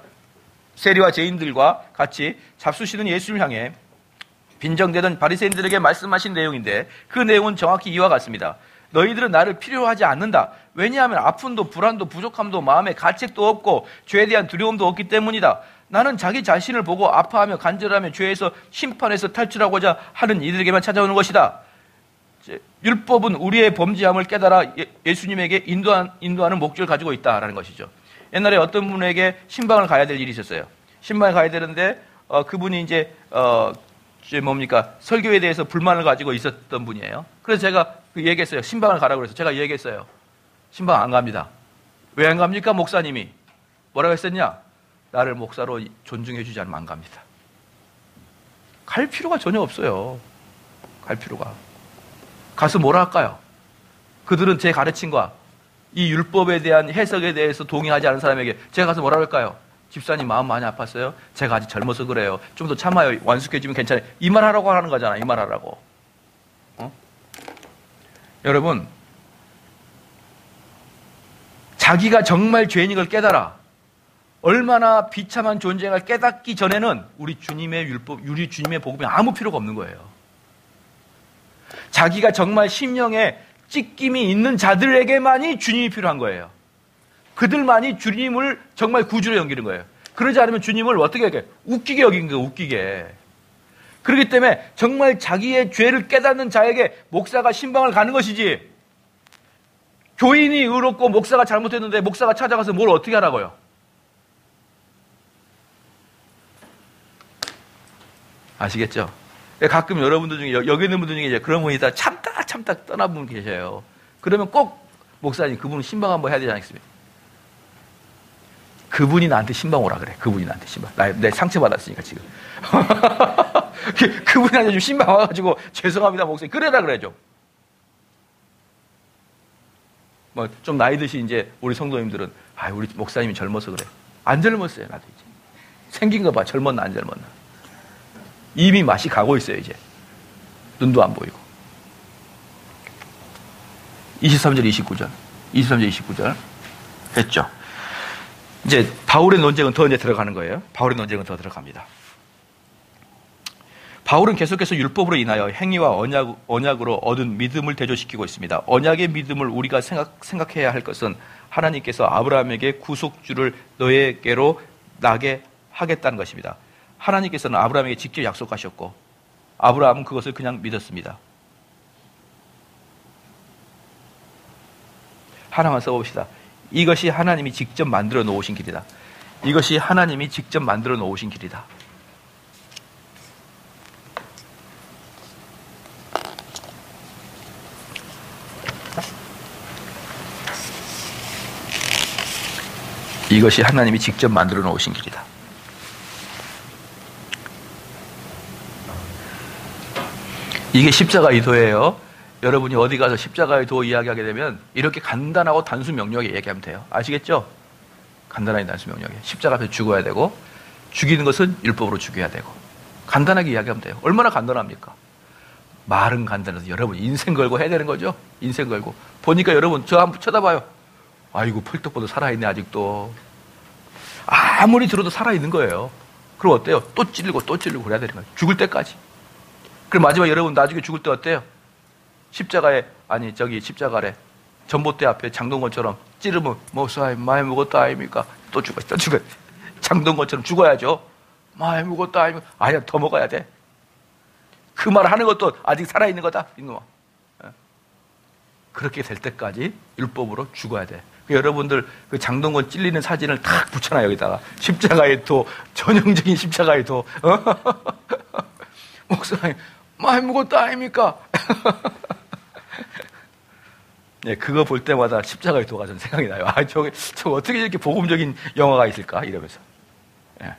세리와 죄인들과 같이 잡수시는 예수를 향해 빈정대던 바리새인들에게 말씀하신 내용인데 그 내용은 정확히 이와 같습니다. 너희들은 나를 필요로 하지 않는다. 왜냐하면 아픔도 불안도 부족함도 마음에 가책도 없고 죄에 대한 두려움도 없기 때문이다. 나는 자기 자신을 보고 아파하며 간절하며 죄에서 심판에서 탈출하고자 하는 이들에게만 찾아오는 것이다. 율법은 우리의 범죄함을 깨달아 예수님에게 인도하는 목적을 가지고 있다라는 것이죠. 옛날에 어떤 분에게 신방을 가야 될 일이 있었어요. 신방을 가야 되는데 그분이 이제 설교에 대해서 불만을 가지고 있었던 분이에요. 그래서 제가 얘기했어요. 신방을 가라고 그래서 제가 얘기했어요. 신방 안 갑니다. 왜 안 갑니까? 목사님이. 뭐라고 했었냐? 나를 목사로 존중해 주지 않으면 안 갑니다. 갈 필요가 전혀 없어요. 갈 필요가. 가서 뭐라 할까요? 그들은 제 가르침과 이 율법에 대한 해석에 대해서 동의하지 않은 사람에게 제가 가서 뭐라 할까요? 집사님 마음 많이 아팠어요? 제가 아직 젊어서 그래요. 좀 더 참아요. 완숙해지면 괜찮아요. 이 말 하라고 하는 거잖아. 이 말 하라고. 여러분, 자기가 정말 죄인인 걸 깨달아. 얼마나 비참한 존재인가 깨닫기 전에는 우리 주님의 복음이 아무 필요가 없는 거예요. 자기가 정말 심령에 찢김이 있는 자들에게만이 주님이 필요한 거예요. 그들만이 주님을 정말 구주로 여기는 거예요. 그러지 않으면 주님을 어떻게 여겨요? 웃기게 여긴 거예요. 웃기게. 그렇기 때문에 정말 자기의 죄를 깨닫는 자에게 목사가 신방을 가는 것이지, 교인이 의롭고 목사가 잘못했는데 목사가 찾아가서 뭘 어떻게 하라고요? 아시겠죠? 가끔 여러분들 중에, 여기 있는 분들 중에 이제 그런 분이 다 참다 떠난 분 계셔요. 그러면 꼭 목사님, 그분은 신방 한번 해야 되지 않겠습니까? 그분이 나한테 신방 오라 그래. 그분이 나한테 신방. 내 상처받았으니까 지금. 그분이 나한테 좀 신방 와가지고 죄송합니다 목사님. 그래라 그래죠. 뭐 좀 나이 드신 이제 우리 성도님들은 우리 목사님이 젊어서 그래. 안 젊었어요. 나도 이제. 생긴 거 봐. 젊었나 안 젊었나. 이미 맛이 가고 있어요. 이제. 눈도 안 보이고. 23절 29절 했죠. 이제 바울의 논쟁은 더 이제 들어가는 거예요. 바울의 논쟁은 더 들어갑니다. 바울은 계속해서 율법으로 인하여 행위와 언약으로 얻은 믿음을 대조시키고 있습니다. 언약의 믿음을 우리가 생각해야 할 것은 하나님께서 아브라함에게 구속주를 너에게로 나게 하겠다는 것입니다. 하나님께서는 아브라함에게 직접 약속하셨고 아브라함은 그것을 그냥 믿었습니다. 하나만 써봅시다. 이것이 하나님이 직접 만들어 놓으신 길이다. 이것이 하나님이 직접 만들어 놓으신 길이다. 이것이 하나님이 직접 만들어 놓으신 길이다. 이게 십자가의 도예요. 여러분이 어디 가서 십자가의 도 이야기하게 되면 이렇게 간단하고 단순 명료하게 얘기하면 돼요. 아시겠죠? 간단하게 단순 명료하게. 십자가 앞에서 죽어야 되고 죽이는 것은 율법으로 죽여야 되고. 간단하게 이야기하면 돼요. 얼마나 간단합니까? 말은 간단해서 여러분 인생 걸고 해야 되는 거죠. 인생 걸고. 보니까 여러분 저 한번 쳐다봐요. 아이고 펄떡보도 살아있네 아직도. 아무리 들어도 살아있는 거예요. 그럼 어때요? 또 찔리고 또 찔리고 그래야 되는 거예요. 죽을 때까지. 그럼 마지막 여러분 나중에 죽을 때 어때요? 십자가에 십자가래 전봇대 앞에 장동건처럼 찌르면 목사님 많이 먹었다 아닙니까? 또 죽어 또 죽어. 장동건처럼 죽어야죠. 많이 먹었다 아닙니까? 아니야 더 먹어야 돼. 그 말 하는 것도 아직 살아있는 거다 이놈아. 그렇게 될 때까지 율법으로 죽어야 돼. 여러분들 그 장동건 찔리는 사진을 탁 붙여놔요 여기다가. 십자가의 도, 전형적인 십자가의 도. 목사님 많이 먹었다 아닙니까? 네, 그거 볼 때마다 십자가의 도가 전 생각이 나요. 아, 저 어떻게 이렇게 복음적인 영화가 있을까? 이러면서. 네.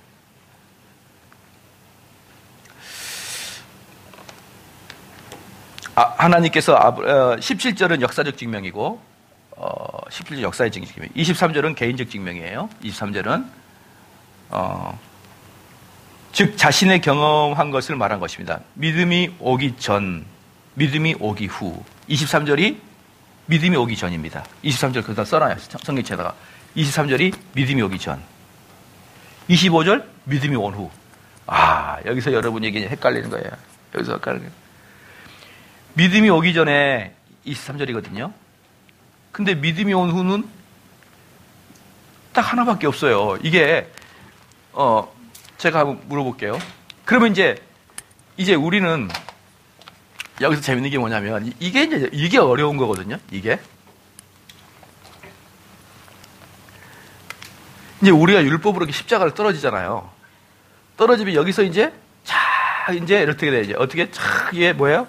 하나님께서 17절은 역사적 증명이고 17절 역사의 증명, 23절은 개인적 증명이에요. 23절은 즉 자신의 경험한 것을 말한 것입니다. 믿음이 오기 전, 믿음이 오기 후. 23절이 믿음이 오기 전입니다. 23절 그다 써놔요. 성경책에다가. 23절이 믿음이 오기 전. 25절 믿음이 온 후. 여기서 여러분에게 헷갈리는 거예요. 여기서 헷갈리는 거예요. 믿음이 오기 전에 23절이거든요. 근데 믿음이 온 후는 딱 하나밖에 없어요. 이게 제가 한번 물어볼게요. 그러면 이제 우리는 여기서 재밌는 게 뭐냐면 이게 어려운 거거든요. 이게 이제 우리가 율법으로 이렇게 십자가를 떨어지잖아요. 떨어지면 여기서 이제 이렇게 돼. 어떻게 이게 뭐예요?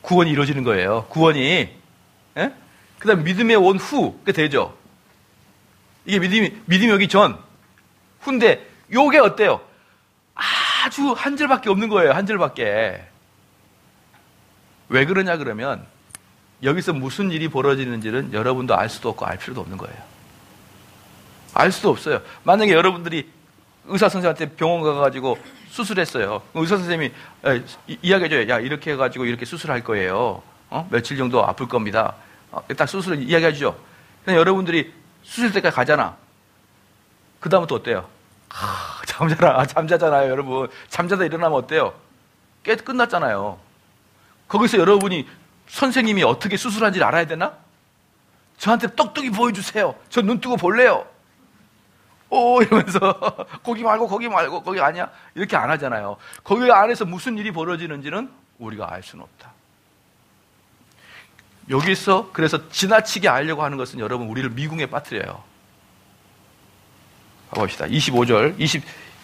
구원이 이루어지는 거예요. 구원이. 예? 그 다음 믿음에 온 후, 그 되죠. 이게 믿음이 오기 전, 후인데, 요게 어때요? 아주 한 절밖에 없는 거예요. 한 절밖에. 왜 그러냐 그러면, 여기서 무슨 일이 벌어지는지는 여러분도 알 수도 없고 알 필요도 없는 거예요. 알 수도 없어요. 만약에 여러분들이 의사 선생님한테 병원 가가지고 수술했어요. 의사 선생님이 이야기해줘요. 야, 이렇게 해가지고 이렇게 수술할 거예요. 며칠 정도 아플 겁니다. 딱 수술을 이야기해주죠. 근데 여러분들이 수술 때까지 가잖아. 그 다음은 또 어때요? 잠자잖아요, 여러분. 잠자다 일어나면 어때요? 끝났잖아요. 거기서 여러분이 선생님이 어떻게 수술한지를 알아야 되나? 저한테 똑똑히 보여주세요. 저 눈 뜨고 볼래요. 이러면서 거기 말고 거기 아니야? 이렇게 안 하잖아요. 거기 안에서 무슨 일이 벌어지는지는 우리가 알 수는 없다. 여기서 그래서 지나치게 알려고 하는 것은 여러분 우리를 미궁에 빠뜨려요. 가봅시다. 25절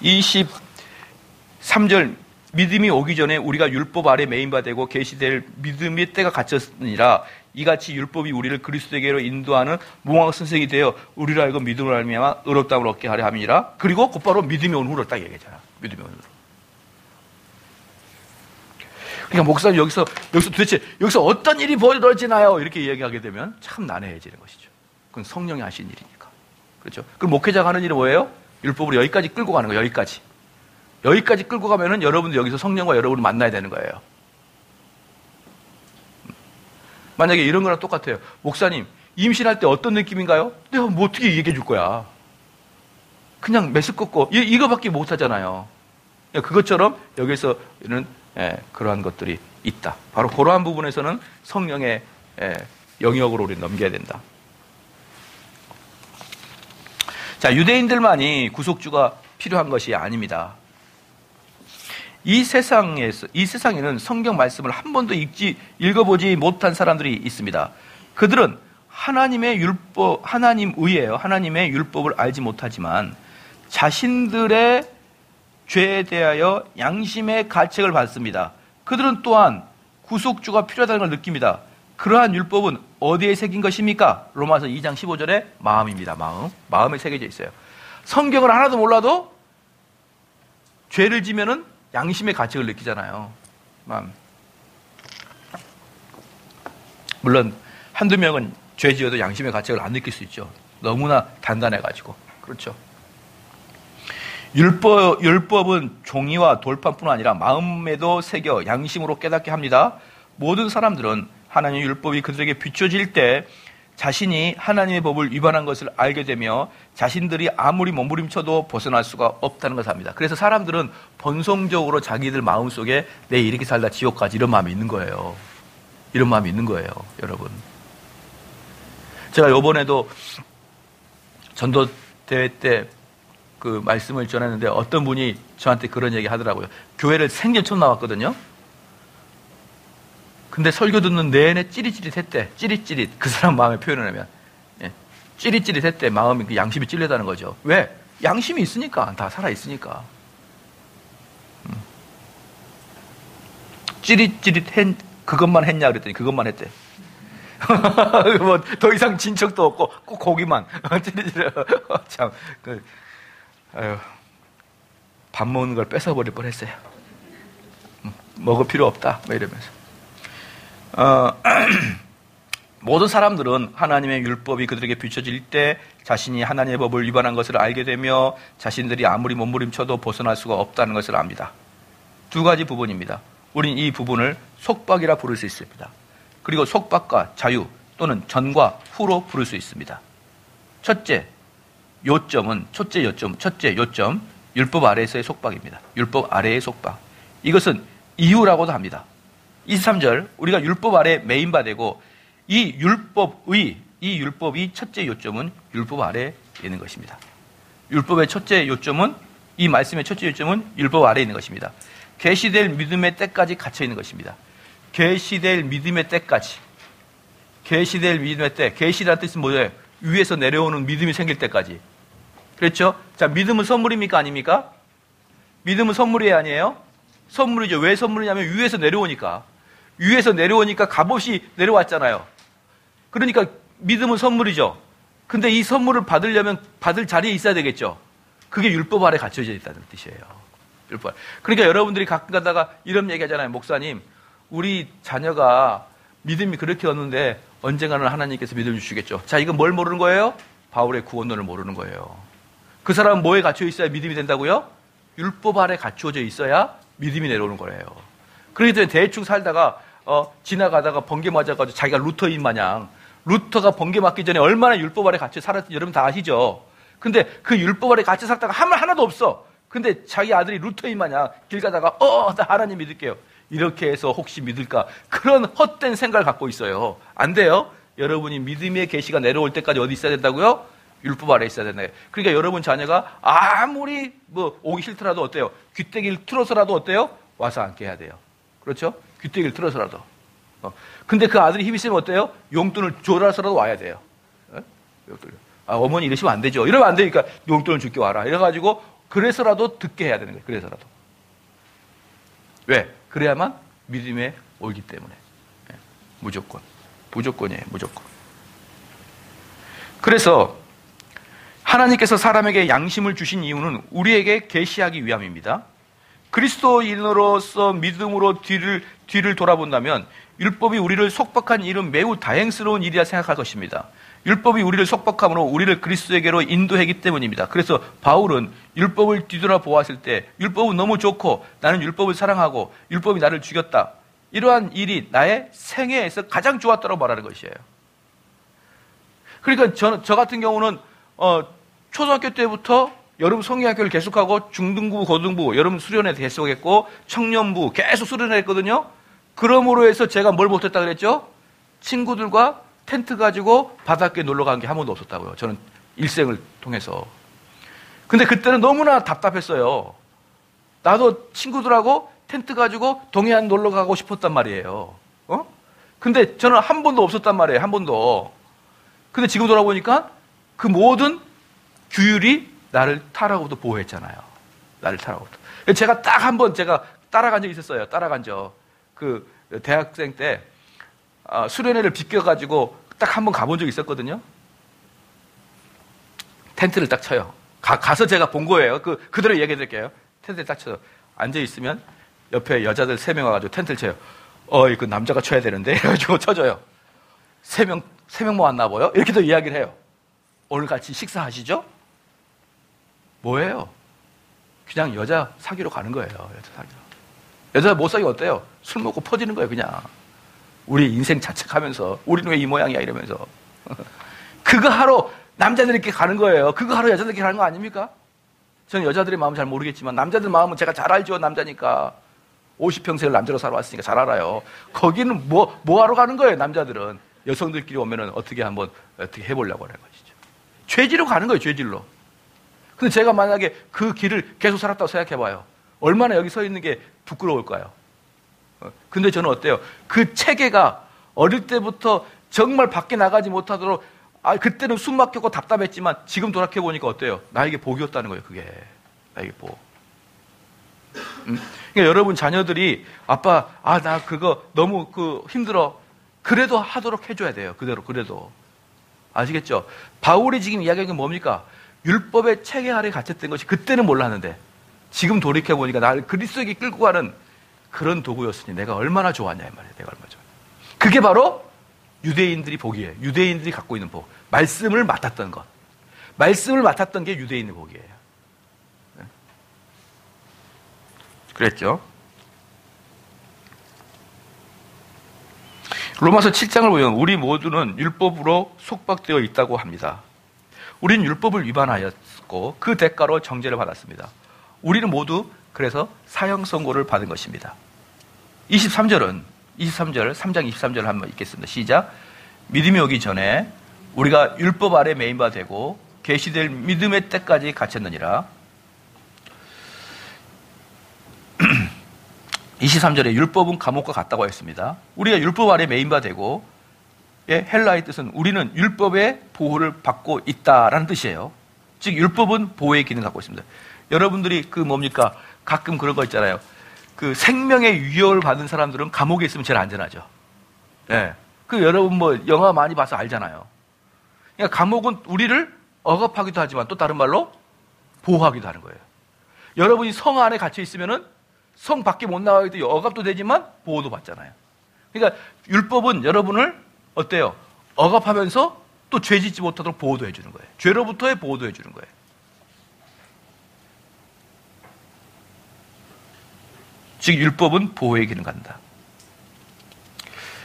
23절 믿음이 오기 전에 우리가 율법 아래 매인바 되고 계시될 믿음의 때가 갇혔으니라. 이같이 율법이 우리를 그리스도에게로 인도하는 무궁한 선생이 되어 우리를 알고 믿음을 알미암아 의롭다함을 얻게 하려 함이라. 그리고 곧바로 믿음이 온 후를 딱 얘기하잖아. 믿음이 온 후로. 그러니까 목사님 여기서 도대체 여기서 어떤 일이 벌어지나요? 이렇게 이야기하게 되면 참 난해해지는 것이죠. 그건 성령이 하신 일이니까. 그렇죠? 그럼 목회자가 하는 일은 뭐예요? 율법으로 여기까지 끌고 가는 거예요. 여기까지 끌고 가면은 여러분도 여기서 성령과 여러분을 만나야 되는 거예요. 만약에 이런 거랑 똑같아요. 목사님, 임신할 때 어떤 느낌인가요? 내가 뭐 어떻게 얘기해 줄 거야. 그냥 메스 꺾고 이거밖에 못 하잖아요. 그것처럼 여기서는 그러한 것들이 있다. 바로 그러한 부분에서는 성령의 영역으로 우리 넘겨야 된다. 자, 유대인들만이 구속주가 필요한 것이 아닙니다. 이 세상에는 성경 말씀을 한 번도 읽어보지 못한 사람들이 있습니다. 그들은 하나님의 율법을 알지 못하지만 자신들의 죄에 대하여 양심의 가책을 받습니다. 그들은 또한 구속주가 필요하다는 걸 느낍니다. 그러한 율법은 어디에 새긴 것입니까? 로마서 2장 15절에 마음입니다. 마음에 새겨져 있어요. 성경을 하나도 몰라도 죄를 지면은 양심의 가책을 느끼잖아요. 물론 한두 명은 죄 지어도 양심의 가책을 안 느낄 수 있죠. 너무나 단단해가지고. 그렇죠. 율법은 종이와 돌판뿐 아니라 마음에도 새겨 양심으로 깨닫게 합니다. 모든 사람들은 하나님의 율법이 그들에게 비춰질 때 자신이 하나님의 법을 위반한 것을 알게 되며 자신들이 아무리 몸부림쳐도 벗어날 수가 없다는 것을 압니다. 그래서 사람들은 본성적으로 자기들 마음속에 내 이렇게 살다 지옥 가지 이런 마음이 있는 거예요. 이런 마음이 있는 거예요, 여러분. 제가 이번에도 전도대회 때 그 말씀을 전했는데 어떤 분이 저한테 그런 얘기 하더라고요. 교회를 생전 처음 나왔거든요. 근데 설교 듣는 내내 찌릿찌릿했대. 찌릿찌릿. 그 사람 마음에 표현을 하면. 예. 찌릿찌릿했대. 마음이, 그 양심이 찔렸다는 거죠. 왜? 양심이 있으니까. 다 살아있으니까. 찌릿찌릿한 그것만 했냐 그랬더니 그것만 했대. 뭐 더 이상 진척도 없고 꼭 고기만. 찌릿찌릿. 참. 아유, 밥 먹는 걸 뺏어버릴 뻔했어요. 먹을 필요 없다. 뭐 이러면서. 모든 사람들은 하나님의 율법이 그들에게 비춰질 때 자신이 하나님의 법을 위반한 것을 알게 되며 자신들이 아무리 몸부림쳐도 벗어날 수가 없다는 것을 압니다. 두 가지 부분입니다. 우린 이 부분을 속박이라 부를 수 있습니다. 그리고 속박과 자유 또는 전과 후로 부를 수 있습니다. 첫째 요점, 율법 아래에서의 속박입니다. 율법 아래의 속박. 이것은 이유라고도 합니다. 23절, 우리가 율법 아래 메인바되고 이 율법이 첫째 요점은 율법 아래에 있는 것입니다. 율법의 첫째 요점은, 이 말씀의 첫째 요점은 율법 아래에 있는 것입니다. 계시될 믿음의 때까지 갇혀 있는 것입니다. 계시될 믿음의 때까지. 계시될 믿음의 때. 계시라는 뜻은 뭐예요? 위에서 내려오는 믿음이 생길 때까지. 그렇죠? 자, 믿음은 선물입니까? 아닙니까? 믿음은 선물이 아니에요? 선물이죠. 왜 선물이냐면 위에서 내려오니까. 위에서 내려오니까 값없이 내려왔잖아요. 그러니까 믿음은 선물이죠. 근데 이 선물을 받으려면 받을 자리에 있어야 되겠죠. 그게 율법 아래 갇혀져 있다는 뜻이에요. 율법. 그러니까 여러분들이 가끔 가다가 이런 얘기 하잖아요. 목사님, 우리 자녀가 믿음이 그렇게 없는데 언젠가는 하나님께서 믿음을 주시겠죠. 자, 이건 뭘 모르는 거예요? 바울의 구원론을 모르는 거예요. 그 사람은 뭐에 갇혀 있어야 믿음이 된다고요? 율법 아래 갖추어져 있어야 믿음이 내려오는 거예요. 그렇기 때문에 대충 살다가 지나가다가 번개 맞아가지고 자기가 루터인 마냥, 루터가 번개 맞기 전에 얼마나 율법 아래 갇혀 살았는지 여러분 다 아시죠? 근데 그 율법 아래 갇혀 살다가 하나도 없어. 근데 자기 아들이 루터인 마냥 길 가다가 나 하나님 믿을게요. 이렇게 해서 혹시 믿을까? 그런 헛된 생각을 갖고 있어요. 안 돼요. 여러분이 믿음의 계시가 내려올 때까지 어디 있어야 된다고요? 율법 아래 있어야 된다. 그러니까 여러분 자녀가 아무리 오기 싫더라도 어때요? 귀때기를 틀어서라도 어때요? 와서 앉게 해야 돼요. 그렇죠? 귀때기를 틀어서라도. 근데 그 아들이 힘이 세면 어때요? 용돈을 줘라서라도 와야 돼요. 어머니 이러시면 안 되죠. 이러면 안 되니까 용돈을 줄게 와라. 이래가지고 그래서라도 듣게 해야 되는 거예요. 그래서라도. 왜? 그래야만 믿음에 오기 때문에. 무조건이에요. 무조건. 그래서 하나님께서 사람에게 양심을 주신 이유는 우리에게 계시하기 위함입니다. 그리스도인으로서 믿음으로 뒤를 돌아본다면 율법이 우리를 속박한 일은 매우 다행스러운 일이라 생각할 것입니다. 율법이 우리를 속박함으로 우리를 그리스도에게로 인도하기 때문입니다. 그래서 바울은 율법을 뒤돌아보았을 때 율법은 너무 좋고 나는 율법을 사랑하고 율법이 나를 죽였다. 이러한 일이 나의 생애에서 가장 좋았다고 말하는 것이에요. 그러니까 저 같은 경우는 초등학교 때부터 여름 성경학교를 계속하고 중등부, 고등부, 여름 수련회 계속했고 청년부 계속 수련회 했거든요. 그러므로 해서 제가 뭘 못했다 그랬죠? 친구들과 텐트 가지고 바닷가에 놀러 간 게 한 번도 없었다고요. 저는 일생을 통해서. 근데 그때는 너무나 답답했어요. 나도 친구들하고 텐트 가지고 동해안 놀러 가고 싶었단 말이에요. 근데 저는 한 번도 없었단 말이에요. 한 번도. 근데 지금 돌아보니까 그 모든 규율이 나를 타라고도 보호했잖아요. 나를 타라고도. 제가 딱 한 번 제가 따라간 적이 있었어요. 따라간 적. 그 대학생 때 수련회를 비껴가지고 딱 한 번 가본 적이 있었거든요. 텐트를 딱 쳐요. 가서 제가 본 거예요. 그대로 얘기해 드릴게요. 텐트를 딱 쳐요. 앉아있으면 옆에 여자들 3명 와가지고 텐트를 쳐요. 이거 남자가 쳐야 되는데. 이래가지고 쳐줘요. 3명 모았나 봐요. 이렇게 또 이야기를 해요. 오늘 같이 식사하시죠? 뭐예요? 그냥 여자 사귀러 가는 거예요. 여자 사귀러. 여자 못 사귀면 어때요? 술 먹고 퍼지는 거예요, 그냥. 우리 인생 자책하면서 우리는 왜 이 모양이야 이러면서. 그거 하러 남자들끼리 가는 거예요. 그거 하러 여자들끼리 가는 거 아닙니까? 저는 여자들의 마음 잘 모르겠지만 남자들 마음은 제가 잘 알죠. 남자니까. 50평생을 남자로 살아왔으니까 잘 알아요. 거기는 뭐 하러 가는 거예요, 남자들은. 여성들끼리 오면은 어떻게 해보려고 하는 것이죠. 죄지로 가는 거예요, 죄질로. 근데 제가 만약에 그 길을 계속 살았다고 생각해봐요. 얼마나 여기 서 있는 게 부끄러울까요? 근데 저는 어때요? 그 체계가 어릴 때부터 정말 밖에 나가지 못하도록, 그때는 숨 막혔고 답답했지만 지금 돌아켜보니까 어때요? 나에게 복이었다는 거예요, 그게. 나에게 복. 그러니까 여러분 자녀들이 아빠, 나 그거 너무 힘들어. 그래도 하도록 해줘야 돼요. 그래도. 아시겠죠? 바울이 지금 이야기하는 게 뭡니까? 율법의 체계 아래 갇혔던 것이 그때는 몰랐는데 지금 돌이켜보니까 나를 그리스도에게 끌고 가는 그런 도구였으니 내가 얼마나 좋았냐, 이 말이에요. 내가 얼마나 좋았냐. 그게 바로 유대인들이 복이에요. 유대인들이 갖고 있는 복. 말씀을 맡았던 것. 말씀을 맡았던 게 유대인의 복이에요. 그랬죠? 로마서 7장을 보면 우리 모두는 율법으로 속박되어 있다고 합니다. 우리는 율법을 위반하였고 그 대가로 정죄를 받았습니다. 우리는 모두 그래서 사형 선고를 받은 것입니다. 3장 23절 한번 읽겠습니다. 시작. 믿음이 오기 전에 우리가 율법 아래 매인바 되고 계시될 믿음의 때까지 갇혔느니라. 23절에 율법은 감옥과 같다고 했습니다. 우리가 율법 아래 매인바 되고, 헬라의 뜻은 우리는 율법의 보호를 받고 있다라는 뜻이에요. 즉 율법은 보호의 기능을 갖고 있습니다. 여러분들이 뭡니까? 가끔 그런 거 있잖아요. 생명의 위협을 받은 사람들은 감옥에 있으면 제일 안전하죠. 네. 여러분 영화 많이 봐서 알잖아요. 그러니까 감옥은 우리를 억압하기도 하지만 또 다른 말로 보호하기도 하는 거예요. 여러분이 성 안에 갇혀 있으면은 성 밖에 못 나가기도 억압도 되지만 보호도 받잖아요. 그러니까 율법은 여러분을 어때요? 억압하면서 또 죄 짓지 못하도록 보호도 해주는 거예요. 죄로부터의 보호도 해주는 거예요. 즉 율법은 보호의 기능을 갖는다.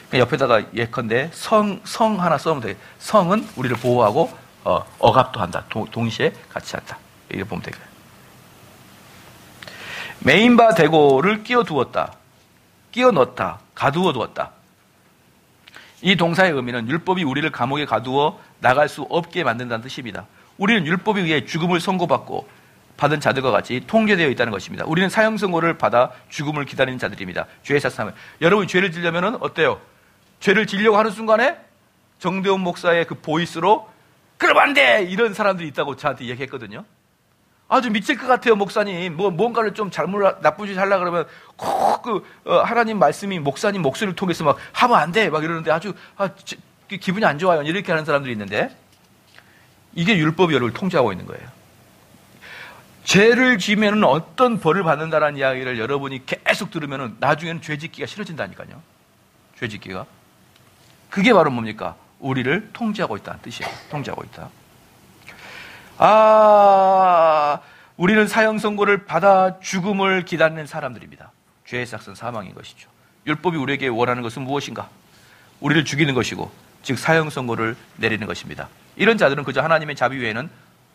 그러니까 옆에다가 예컨대 성 하나 써면 돼요. 성은 우리를 보호하고 억압도 한다. 동시에 같이 한다. 이렇게 보면 되겠어요. 메인바 되고를 끼워 넣었다, 가두어 두었다. 이 동사의 의미는 율법이 우리를 감옥에 가두어 나갈 수 없게 만든다는 뜻입니다. 우리는 율법에 의해 죽음을 선고받고 받은 자들과 같이 통제되어 있다는 것입니다. 우리는 사형 선고를 받아 죽음을 기다리는 자들입니다. 죄의 사상을. 여러분이 죄를 지려면은 어때요? 죄를 지려고 하는 순간에 정대원 목사의 그 보이스로 그러면 안 돼! 이런 사람들이 있다고 저한테 얘기했거든요. 아주 미칠 것 같아요, 목사님. 뭔가를 좀 나쁜 짓 하려고 그러면 꼭 하나님 말씀이 목사님 목소리를 통해서 막 하면 안 돼! 막 이러는데 아주 기분이 안 좋아요. 이렇게 하는 사람들이 있는데 이게 율법이 여러분을 통제하고 있는 거예요. 죄를 지으면 어떤 벌을 받는다라는 이야기를 여러분이 계속 들으면 나중에는 죄 짓기가 싫어진다니까요. 죄 짓기가. 그게 바로 뭡니까? 우리를 통제하고 있다는 뜻이에요. 통제하고 있다. 우리는 사형 선고를 받아 죽음을 기다리는 사람들입니다. 죄의 삭은 사망인 것이죠. 율법이 우리에게 원하는 것은 무엇인가? 우리를 죽이는 것이고, 즉 사형 선고를 내리는 것입니다. 이런 자들은 그저 하나님의 자비 외에는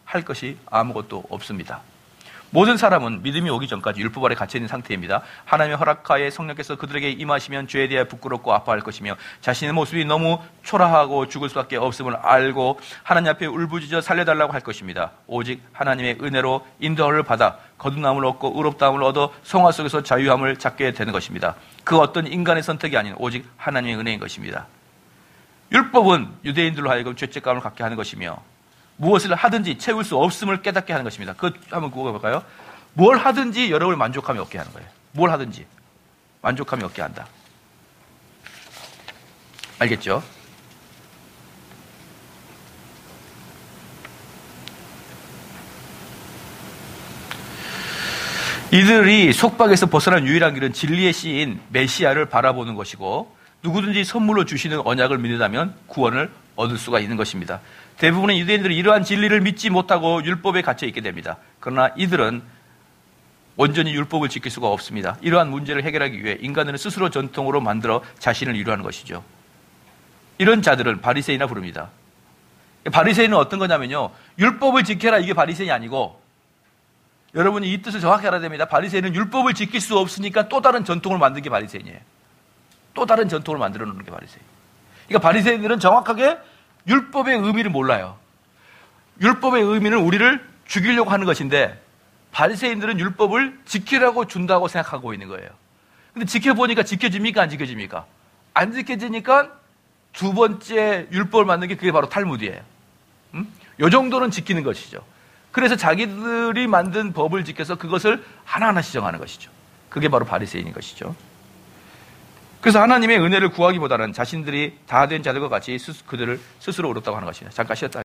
할 것이 아무것도 없습니다. 모든 사람은 믿음이 오기 전까지 율법 아래 갇혀 있는 상태입니다. 하나님의 허락하에 성령께서 그들에게 임하시면 죄에 대해 부끄럽고 아파할 것이며 자신의 모습이 너무 초라하고 죽을 수밖에 없음을 알고 하나님 앞에 울부짖어 살려달라고 할 것입니다. 오직 하나님의 은혜로 인도를 받아 거듭남을 얻고 의롭다함을 얻어 성화 속에서 자유함을 찾게 되는 것입니다. 그 어떤 인간의 선택이 아닌 오직 하나님의 은혜인 것입니다. 율법은 유대인들로 하여금 죄책감을 갖게 하는 것이며 무엇을 하든지 채울 수 없음을 깨닫게 하는 것입니다. 한번 그거 볼까요? 뭘 하든지 여러분을 만족함이 없게 하는 거예요. 뭘 하든지 만족함이 없게 한다. 알겠죠? 이들이 속박에서 벗어난 유일한 길은 진리의 씨인 메시아를 바라보는 것이고 누구든지 선물로 주시는 언약을 믿는다면 구원을 얻을 수가 있는 것입니다. 대부분의 유대인들은 이러한 진리를 믿지 못하고 율법에 갇혀 있게 됩니다. 그러나 이들은 온전히 율법을 지킬 수가 없습니다. 이러한 문제를 해결하기 위해 인간들은 스스로 전통으로 만들어 자신을 위로하는 것이죠. 이런 자들은 바리새인이라 부릅니다. 바리새인은 어떤 거냐면요, 율법을 지켜라, 이게 바리새인이 아니고, 여러분이 이 뜻을 정확히 알아야 됩니다. 바리새인은 율법을 지킬 수 없으니까 또 다른 전통을 만든 게 바리새인이에요. 또 다른 전통을 만들어 놓는 게 바리새인. 그러니까 바리새인들은 정확하게 율법의 의미를 몰라요. 율법의 의미는 우리를 죽이려고 하는 것인데, 바리새인들은 율법을 지키라고 준다고 생각하고 있는 거예요. 근데 지켜보니까 지켜집니까? 안 지켜집니까? 안 지켜지니까 두 번째 율법을 만든 게 그게 바로 탈무드예요. 요 정도는 지키는 것이죠. 그래서 자기들이 만든 법을 지켜서 그것을 하나하나 시정하는 것이죠. 그게 바로 바리새인인 것이죠. 그래서 하나님의 은혜를 구하기보다는 자신들이 다 된 자들과 같이 그들을 스스로 어렵다고 하는 것입니다. 잠깐 쉬었다.